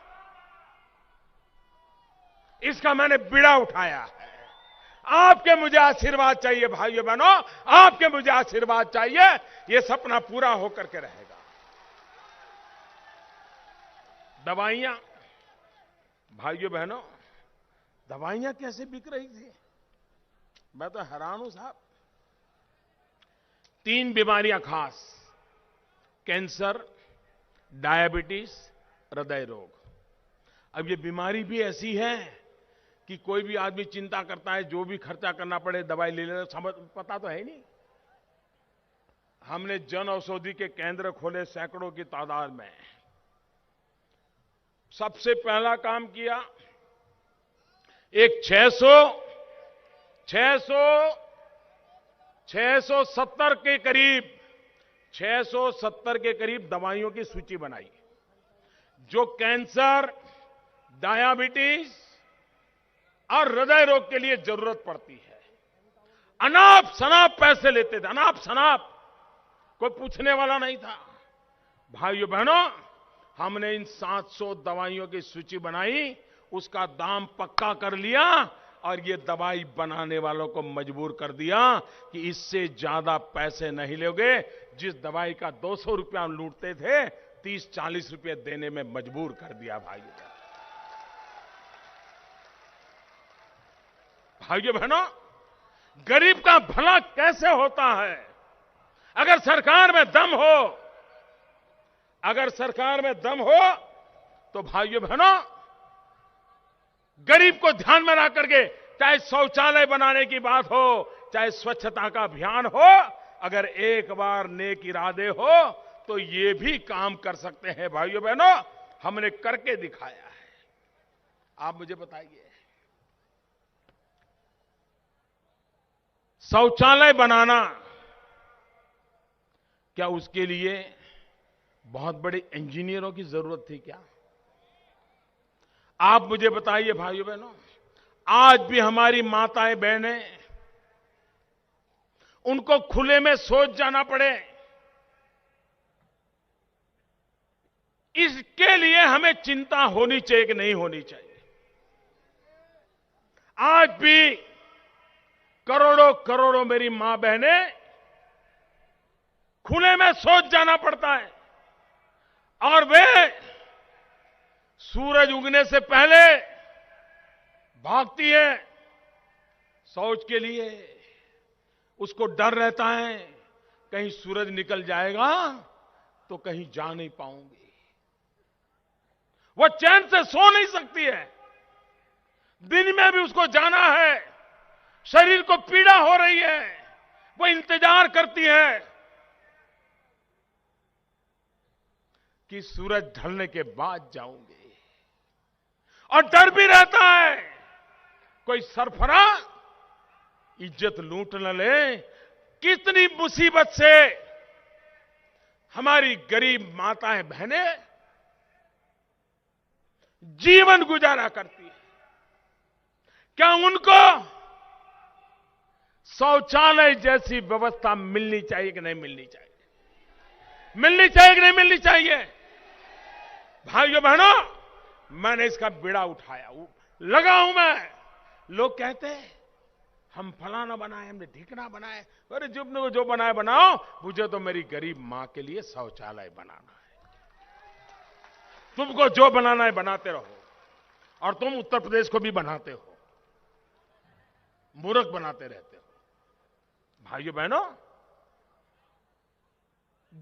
इसका मैंने बीड़ा उठाया है। आपके मुझे आशीर्वाद चाहिए भाइयों बहनों, आपके मुझे आशीर्वाद चाहिए। ये सपना पूरा होकर के रहेगा। दवाइयां, भाइयों बहनों, दवाइयां कैसे बिक रही थी, मैं तो हैरान हूं साहब। 3 बीमारियां खास, कैंसर, डायबिटीज, हृदय रोग। अब ये बीमारी भी ऐसी है कि कोई भी आदमी चिंता करता है, जो भी खर्चा करना पड़े दवाई ले लेना, समझ पता तो है नहीं। हमने जन औषधि के केंद्र खोले सैकड़ों की तादाद में। सबसे पहला काम किया, एक 670 के करीब दवाइयों की सूची बनाई, जो कैंसर, डायबिटीज और हृदय रोग के लिए जरूरत पड़ती है। अनाप शनाप पैसे लेते थे, अनाप शनाप, कोई पूछने वाला नहीं था। भाइयों बहनों, हमने इन 700 दवाइयों की सूची बनाई, उसका दाम पक्का कर लिया और ये दवाई बनाने वालों को मजबूर कर दिया कि इससे ज्यादा पैसे नहीं लोगे। जिस दवाई का 200 रुपया लूटते थे, 30-40 रुपये देने में मजबूर कर दिया भाइयों। भाइयों बहनों, गरीब का भला कैसे होता है? अगर सरकार में दम हो, अगर सरकार में दम हो तो भाइयों बहनों, गरीब को ध्यान में रख करके, चाहे शौचालय बनाने की बात हो, चाहे स्वच्छता का अभियान हो, अगर एक बार नेक इरादे हो तो ये भी काम कर सकते हैं भाइयों बहनों। हमने करके दिखाया है। आप मुझे बताइए, शौचालय बनाना, क्या उसके लिए बहुत बड़े इंजीनियरों की जरूरत थी क्या? आप मुझे बताइए भाइयों बहनों, आज भी हमारी माताएं बहनें, उनको खुले में शौच जाना पड़े, इसके लिए हमें चिंता होनी चाहिए कि नहीं होनी चाहिए? आज भी करोड़ों करोड़ों मेरी मां बहनें खुले में शौच जाना पड़ता है और वे सूरज उगने से पहले भागती है शौच के लिए। उसको डर रहता है कहीं सूरज निकल जाएगा तो कहीं जा नहीं पाऊंगी। वो चैन से सो नहीं सकती है, दिन में भी उसको जाना है, शरीर को पीड़ा हो रही है, वो इंतजार करती है कि सूरज ढलने के बाद जाऊंगी। और डर भी रहता है कोई सरफरा इज्जत लूट न ले। कितनी मुसीबत से हमारी गरीब माताएं बहनें जीवन गुजारा करती है। क्या उनको शौचालय जैसी व्यवस्था मिलनी चाहिए कि नहीं मिलनी चाहिए? मिलनी चाहिए कि नहीं मिलनी चाहिए? भाइयों बहनों, मैंने इसका बीड़ा उठाया, लगा हूं मैं। लोग कहते हैं हम फलाना बनाए, हमने ढिकना बनाए। अरे जो बनाए बनाओ, मुझे तो मेरी गरीब मां के लिए शौचालय बनाना है। तुमको जो बनाना है बनाते रहो, और तुम उत्तर प्रदेश को भी बनाते हो, मूर्ख बनाते रहते हो। भाइयों बहनों,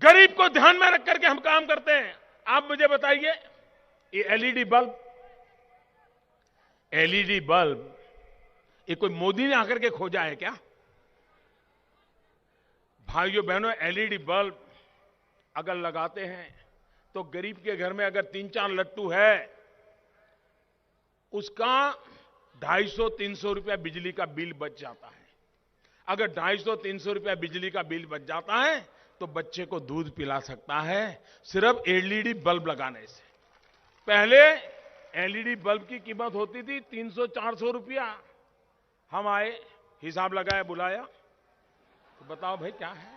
गरीब को ध्यान में रख करके हम काम करते हैं। आप मुझे बताइए, ये एलईडी बल्ब ये कोई मोदी ने आकर के खोजा है क्या? भाइयों बहनों, एलईडी बल्ब अगर लगाते हैं तो गरीब के घर में अगर 3-4 लट्टू है, उसका 250-300 रुपया बिजली का बिल बच जाता है। अगर 250-300 रुपया बिजली का बिल बच जाता है तो बच्चे को दूध पिला सकता है सिर्फ एलईडी बल्ब लगाने से। पहले एलईडी बल्ब की कीमत होती थी 300-400 रुपया। हम आए, हिसाब लगाया, बुलाया, तो बताओ भाई क्या है?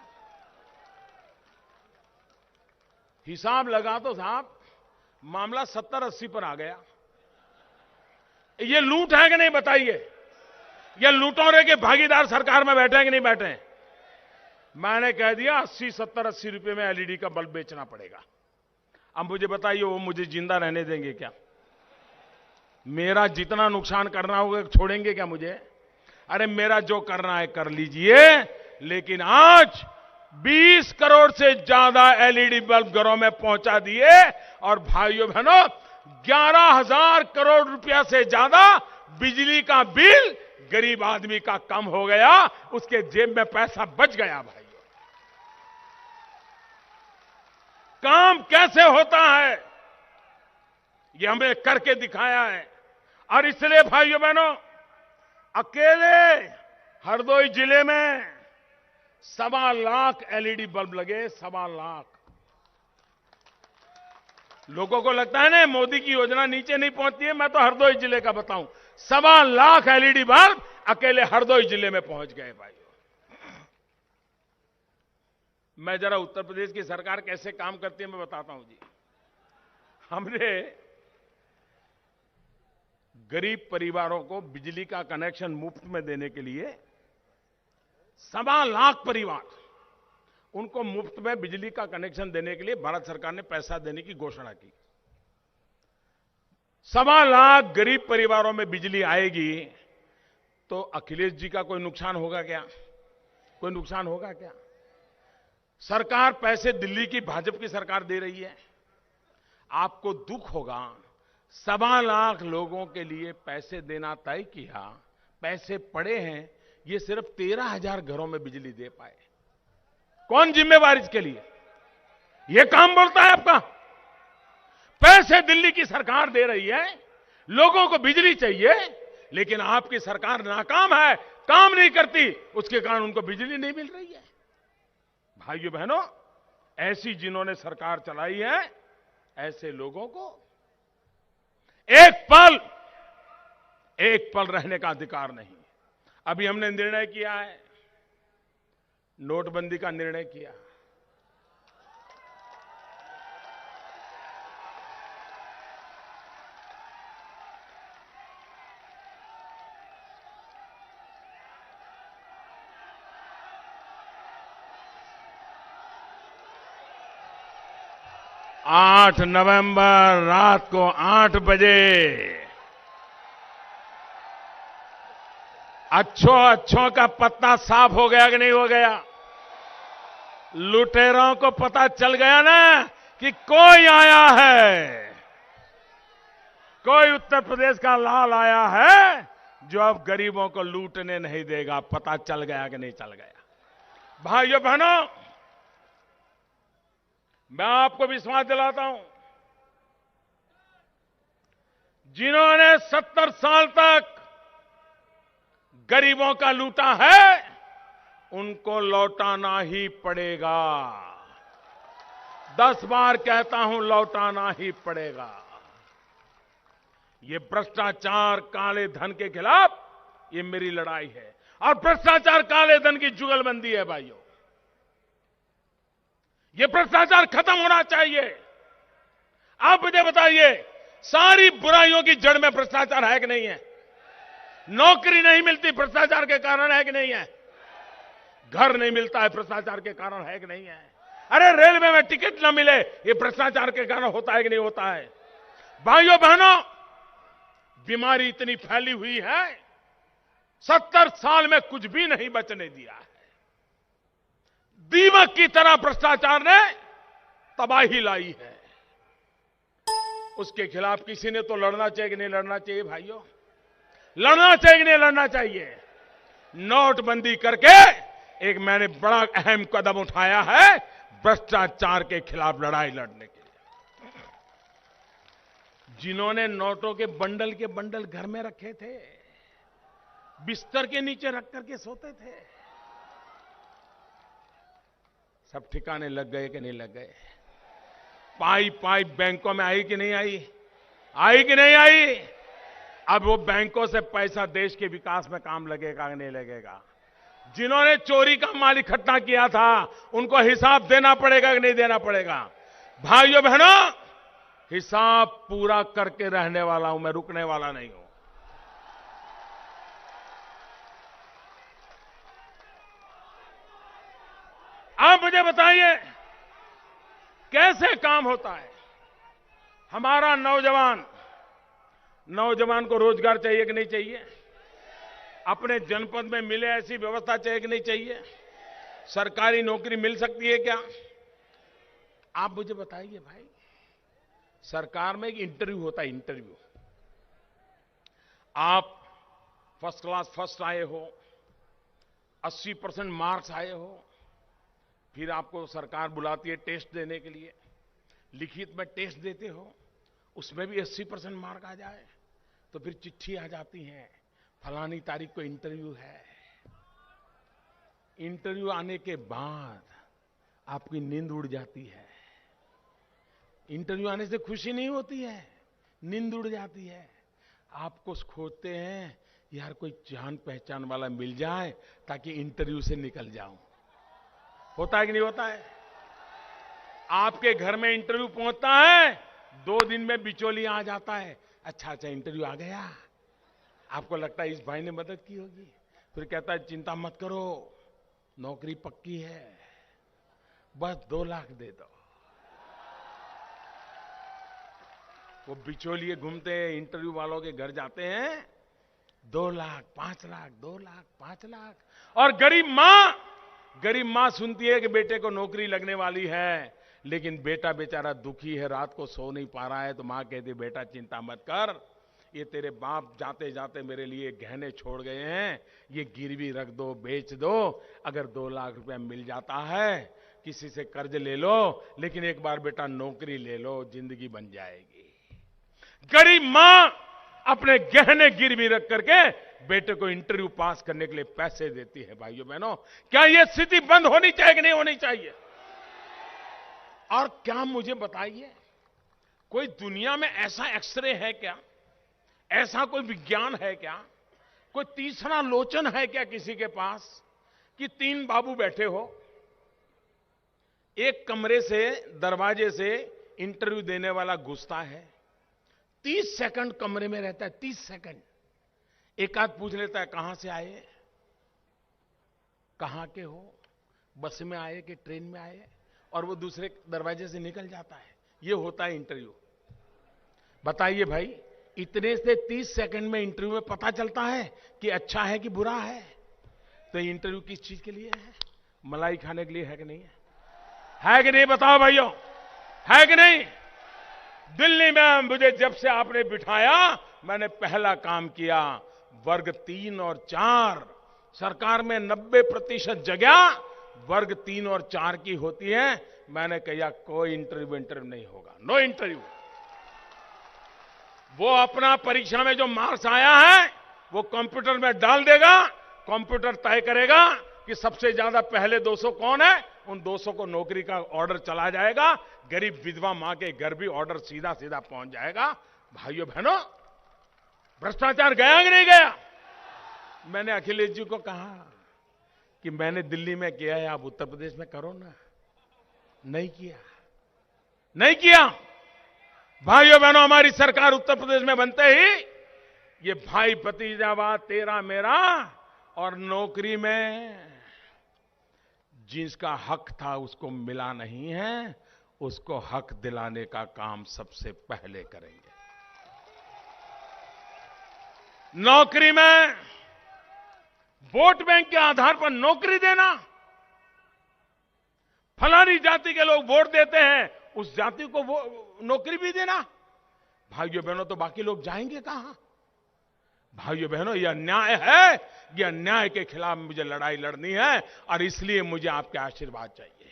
हिसाब लगा तो साहब मामला 70-80 पर आ गया। ये लूट है कि नहीं बताइए? ये लूटोरे के भागीदार सरकार में बैठे हैं कि नहीं बैठे हैं? मैंने कह दिया 80-70-80 रुपए में एलईडी का बल्ब बेचना पड़ेगा। अब मुझे बताइए, वो मुझे जिंदा रहने देंगे क्या? मेरा जितना नुकसान करना होगा छोड़ेंगे क्या मुझे? अरे मेरा जो करना है कर लीजिए, लेकिन आज 20 करोड़ से ज्यादा एलईडी बल्ब घरों में पहुंचा दिए। और भाइयों बहनों, 11,000 करोड़ रुपया से ज्यादा बिजली का बिल गरीब आदमी का कम हो गया, उसके जेब में पैसा बच गया। भाइयों, काम कैसे होता है ये हमने करके दिखाया है। और इसलिए भाइयों बहनों, अकेले हरदोई जिले में 1.25 लाख एलईडी बल्ब लगे। 1.25 लाख। लोगों को लगता है ना मोदी की योजना नीचे नहीं पहुंचती है। मैं तो हरदोई जिले का बताऊं, 1.25 लाख एलईडी बल्ब अकेले हरदोई जिले में पहुंच गए। भाइयों, मैं जरा उत्तर प्रदेश की सरकार कैसे काम करती है मैं बताता हूं जी। हमने गरीब परिवारों को बिजली का कनेक्शन मुफ्त में देने के लिए 1.25 लाख परिवार, उनको मुफ्त में बिजली का कनेक्शन देने के लिए भारत सरकार ने पैसा देने की घोषणा की। 1.25 लाख गरीब परिवारों में बिजली आएगी तो अखिलेश जी का कोई नुकसान होगा क्या? कोई नुकसान होगा क्या? सरकार पैसे दिल्ली की भाजपा की सरकार दे रही है। आपको दुख होगा, 1.25 लाख लोगों के लिए पैसे देना तय किया, पैसे पड़े हैं, ये सिर्फ 13,000 घरों में बिजली दे पाए। कौन जिम्मेवार इसके लिए? ये काम बोलता है आपका? पैसे दिल्ली की सरकार दे रही है, लोगों को बिजली चाहिए, लेकिन आपकी सरकार नाकाम है, काम नहीं करती, उसके कारण उनको बिजली नहीं मिल रही है। भाइयों बहनों, ऐसी जिन्होंने सरकार चलाई है, ऐसे लोगों को एक पल रहने का अधिकार नहीं। अभी हमने निर्णय किया है, नोटबंदी का निर्णय किया। 8 नवंबर रात को 8 बजे अच्छों का पत्ता साफ हो गया कि नहीं हो गया? लुटेरों को पता चल गया ना कि कोई आया है, कोई उत्तर प्रदेश का लाल आया है जो अब गरीबों को लूटने नहीं देगा। पता चल गया कि नहीं चल गया? भाइयों बहनों, मैं आपको विश्वास दिलाता हूं, जिन्होंने 70 साल तक गरीबों का लूटा है उनको लौटाना ही पड़ेगा। 10 बार कहता हूं, लौटाना ही पड़ेगा। ये भ्रष्टाचार, काले धन के खिलाफ ये मेरी लड़ाई है और भ्रष्टाचार, काले धन की जुगलबंदी है भाइयों। ये भ्रष्टाचार खत्म होना चाहिए। आप मुझे बताइए, सारी बुराइयों की जड़ में भ्रष्टाचार है कि नहीं है? नौकरी नहीं मिलती भ्रष्टाचार के कारण है कि नहीं है? घर नहीं मिलता है भ्रष्टाचार के कारण है कि नहीं है? अरे रेलवे में टिकट न मिले ये भ्रष्टाचार के कारण होता है कि नहीं होता है? भाइयों बहनों, बीमारी इतनी फैली हुई है, 70 साल में कुछ भी नहीं बचने दिया है। दीमक की तरह भ्रष्टाचार ने तबाही लाई है। उसके खिलाफ किसी ने तो लड़ना चाहिए कि नहीं लड़ना चाहिए भाइयों? लड़ना चाहिए कि नहीं लड़ना चाहिए? नोटबंदी करके एक मैंने बड़ा अहम कदम उठाया है भ्रष्टाचार के खिलाफ लड़ाई लड़ने के लिए। जिन्होंने नोटों के बंडल घर में रखे थे, बिस्तर के नीचे रख करके सोते थे, सब ठिकाने लग गए कि नहीं लग गए? पाई पाई बैंकों में आई कि नहीं आई? आई कि नहीं आई? अब वो बैंकों से पैसा देश के विकास में काम लगेगा कि नहीं लगेगा? जिन्होंने चोरी का माल इकट्ठा किया था उनको हिसाब देना पड़ेगा कि नहीं देना पड़ेगा? भाइयों बहनों, हिसाब पूरा करके रहने वाला हूं मैं, रुकने वाला नहीं हूं। आप मुझे बताइए कैसे काम होता है? हमारा नौजवान को रोजगार चाहिए कि नहीं चाहिए? अपने जनपद में मिले ऐसी व्यवस्था चाहिए कि नहीं चाहिए? सरकारी नौकरी मिल सकती है क्या? आप मुझे बताइए भाई। सरकार में एक इंटरव्यू होता है, इंटरव्यू। आप फर्स्ट क्लास फर्स्ट आए हो, 80% मार्क्स आए हो, फिर आपको सरकार बुलाती है टेस्ट देने के लिए, लिखित में टेस्ट देते हो, उसमें भी 80% मार्क आ जाए तो फिर चिट्ठी आ जाती है, फलानी तारीख को इंटरव्यू है। इंटरव्यू आने के बाद आपकी नींद उड़ जाती है। इंटरव्यू आने से खुशी नहीं होती है, नींद उड़ जाती है। आपको खोजते हैं, यार कोई जान पहचान वाला मिल जाए ताकि इंटरव्यू से निकल जाऊं। होता है कि नहीं होता है? आपके घर में इंटरव्यू पहुंचता है, 2 दिन में बिचौलिया आ जाता है। अच्छा इंटरव्यू आ गया, आपको लगता है इस भाई ने मदद की होगी, फिर कहता है चिंता मत करो, नौकरी पक्की है, बस 2 लाख दे दो। वो बिचौलिए घूमते हैं, इंटरव्यू वालों के घर जाते हैं, 2 लाख 5 लाख 2 लाख 5 लाख। और गरीब मां सुनती है कि बेटे को नौकरी लगने वाली है, लेकिन बेटा बेचारा दुखी है, रात को सो नहीं पा रहा है, तो मां कहती बेटा चिंता मत कर, ये तेरे बाप जाते जाते मेरे लिए गहने छोड़ गए हैं, ये गिरवी रख दो, बेच दो, अगर 2 लाख रुपया मिल जाता है किसी से कर्ज ले लो, लेकिन एक बार बेटा नौकरी ले लो, जिंदगी बन जाएगी। गरीब मां अपने गहने गिरवी रख करके बेटे को इंटरव्यू पास करने के लिए पैसे देती है। भाइयों बहनों, क्या यह स्थिति बंद होनी चाहिए कि नहीं होनी चाहिए? और क्या मुझे बताइए, कोई दुनिया में ऐसा एक्सरे है क्या? ऐसा कोई विज्ञान है क्या? कोई तीसरा लोचन है क्या किसी के पास कि 3 बाबू बैठे हो, एक कमरे से, दरवाजे से इंटरव्यू देने वाला घुसता है, 30 सेकंड कमरे में रहता है, 30 सेकंड। एक आध पूछ लेता है कहां से आए, कहां के हो, बस में आए कि ट्रेन में आए, और वो दूसरे दरवाजे से निकल जाता है। ये होता है इंटरव्यू। बताइए भाई, इतने से 30 सेकंड में इंटरव्यू में पता चलता है कि अच्छा है कि बुरा है। तो इंटरव्यू किस चीज के लिए है? मलाई खाने के लिए है कि नहीं है? है कि नहीं? बताओ भाइयों, है कि नहीं? दिल्ली में मुझे जब से आपने बिठाया, मैंने पहला काम किया, वर्ग 3 और 4 सरकार में 90% जगह वर्ग 3 और 4 की होती है। मैंने कहा कोई इंटरव्यू नहीं होगा, नो इंटरव्यू। वो अपना परीक्षा में जो मार्क्स आया है वो कंप्यूटर में डाल देगा, कंप्यूटर तय करेगा कि सबसे ज्यादा पहले 200 कौन है, उन 200 को नौकरी का ऑर्डर चला जाएगा। गरीब विधवा मां के घर भी ऑर्डर सीधा सीधा पहुंच जाएगा। भाइयों बहनों, भ्रष्टाचार गया कि नहीं गया? मैंने अखिलेश जी को कहा कि मैंने दिल्ली में किया है, आप उत्तर प्रदेश में करो ना। नहीं किया, नहीं किया। भाइयों बहनों, हमारी सरकार उत्तर प्रदेश में बनते ही ये भाई भतीजावाद तेरा मेरा और नौकरी में जिसका हक था उसको मिला नहीं है, उसको हक दिलाने का काम सबसे पहले करेंगे। नौकरी में वोट बैंक के आधार पर नौकरी देना, फलानी जाति के लोग वोट देते हैं, उस जाति को वो नौकरी भी देना। भाइयों बहनों, तो बाकी लोग जाएंगे कहां? भाइयों बहनों, यह अन्याय है। यह अन्याय के खिलाफ मुझे लड़ाई लड़नी है और इसलिए मुझे आपके आशीर्वाद चाहिए।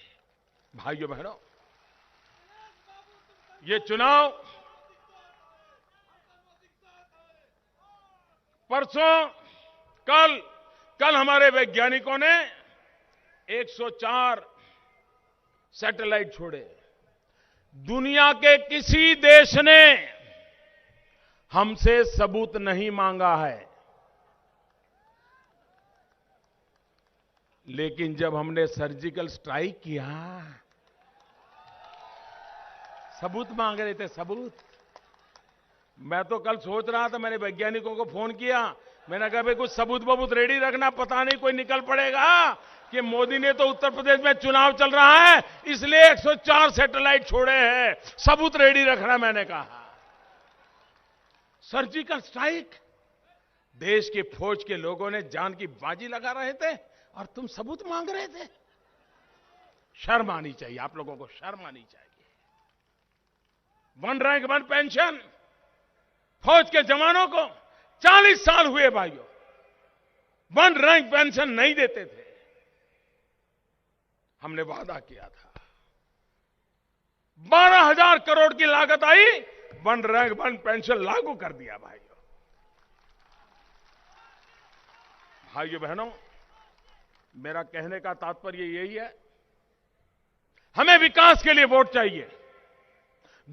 भाइयों बहनों, ये चुनाव परसों कल हमारे वैज्ञानिकों ने 104 सैटेलाइट छोड़े। दुनिया के किसी देश ने हमसे सबूत नहीं मांगा है, लेकिन जब हमने सर्जिकल स्ट्राइक किया, सबूत मांग रहे थे, सबूत। मैं तो कल सोच रहा था, मैंने वैज्ञानिकों को फोन किया, मैंने कहा भाई कुछ सबूत बबूत रेडी रखना, पता नहीं कोई निकल पड़ेगा कि मोदी ने तो उत्तर प्रदेश में चुनाव चल रहा है इसलिए 104 सैटेलाइट छोड़े हैं, सबूत रेडी रखना। मैंने कहा सर्जिकल स्ट्राइक, देश की फौज के लोगों ने जान की बाजी लगा रहे थे और तुम सबूत मांग रहे थे। शर्म आनी चाहिए, आप लोगों को शर्म आनी चाहिए। 1 रैंक 1 पेंशन फौज के जवानों को 40 साल हुए भाइयों, 1 रैंक पेंशन नहीं देते थे। हमने वादा किया था, 12,000 करोड़ की लागत आई, 1 रैंक 1 पेंशन लागू कर दिया। भाइयों बहनों, मेरा कहने का तात्पर्य यही है, हमें विकास के लिए वोट चाहिए,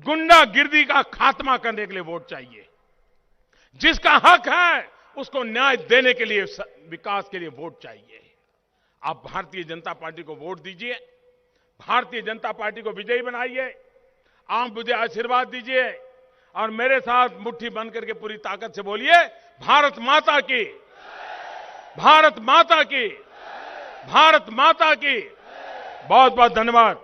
गुंडागिर्दी का खात्मा करने के लिए वोट चाहिए, जिसका हक है उसको न्याय देने के लिए विकास के लिए वोट चाहिए। आप भारतीय जनता पार्टी को वोट दीजिए, भारतीय जनता पार्टी को विजयी बनाइए। आप मुझे आशीर्वाद दीजिए और मेरे साथ मुट्ठी बंद करके पूरी ताकत से बोलिए, भारत माता की, भारत माता की, भारत माता की। बहुत बहुत धन्यवाद।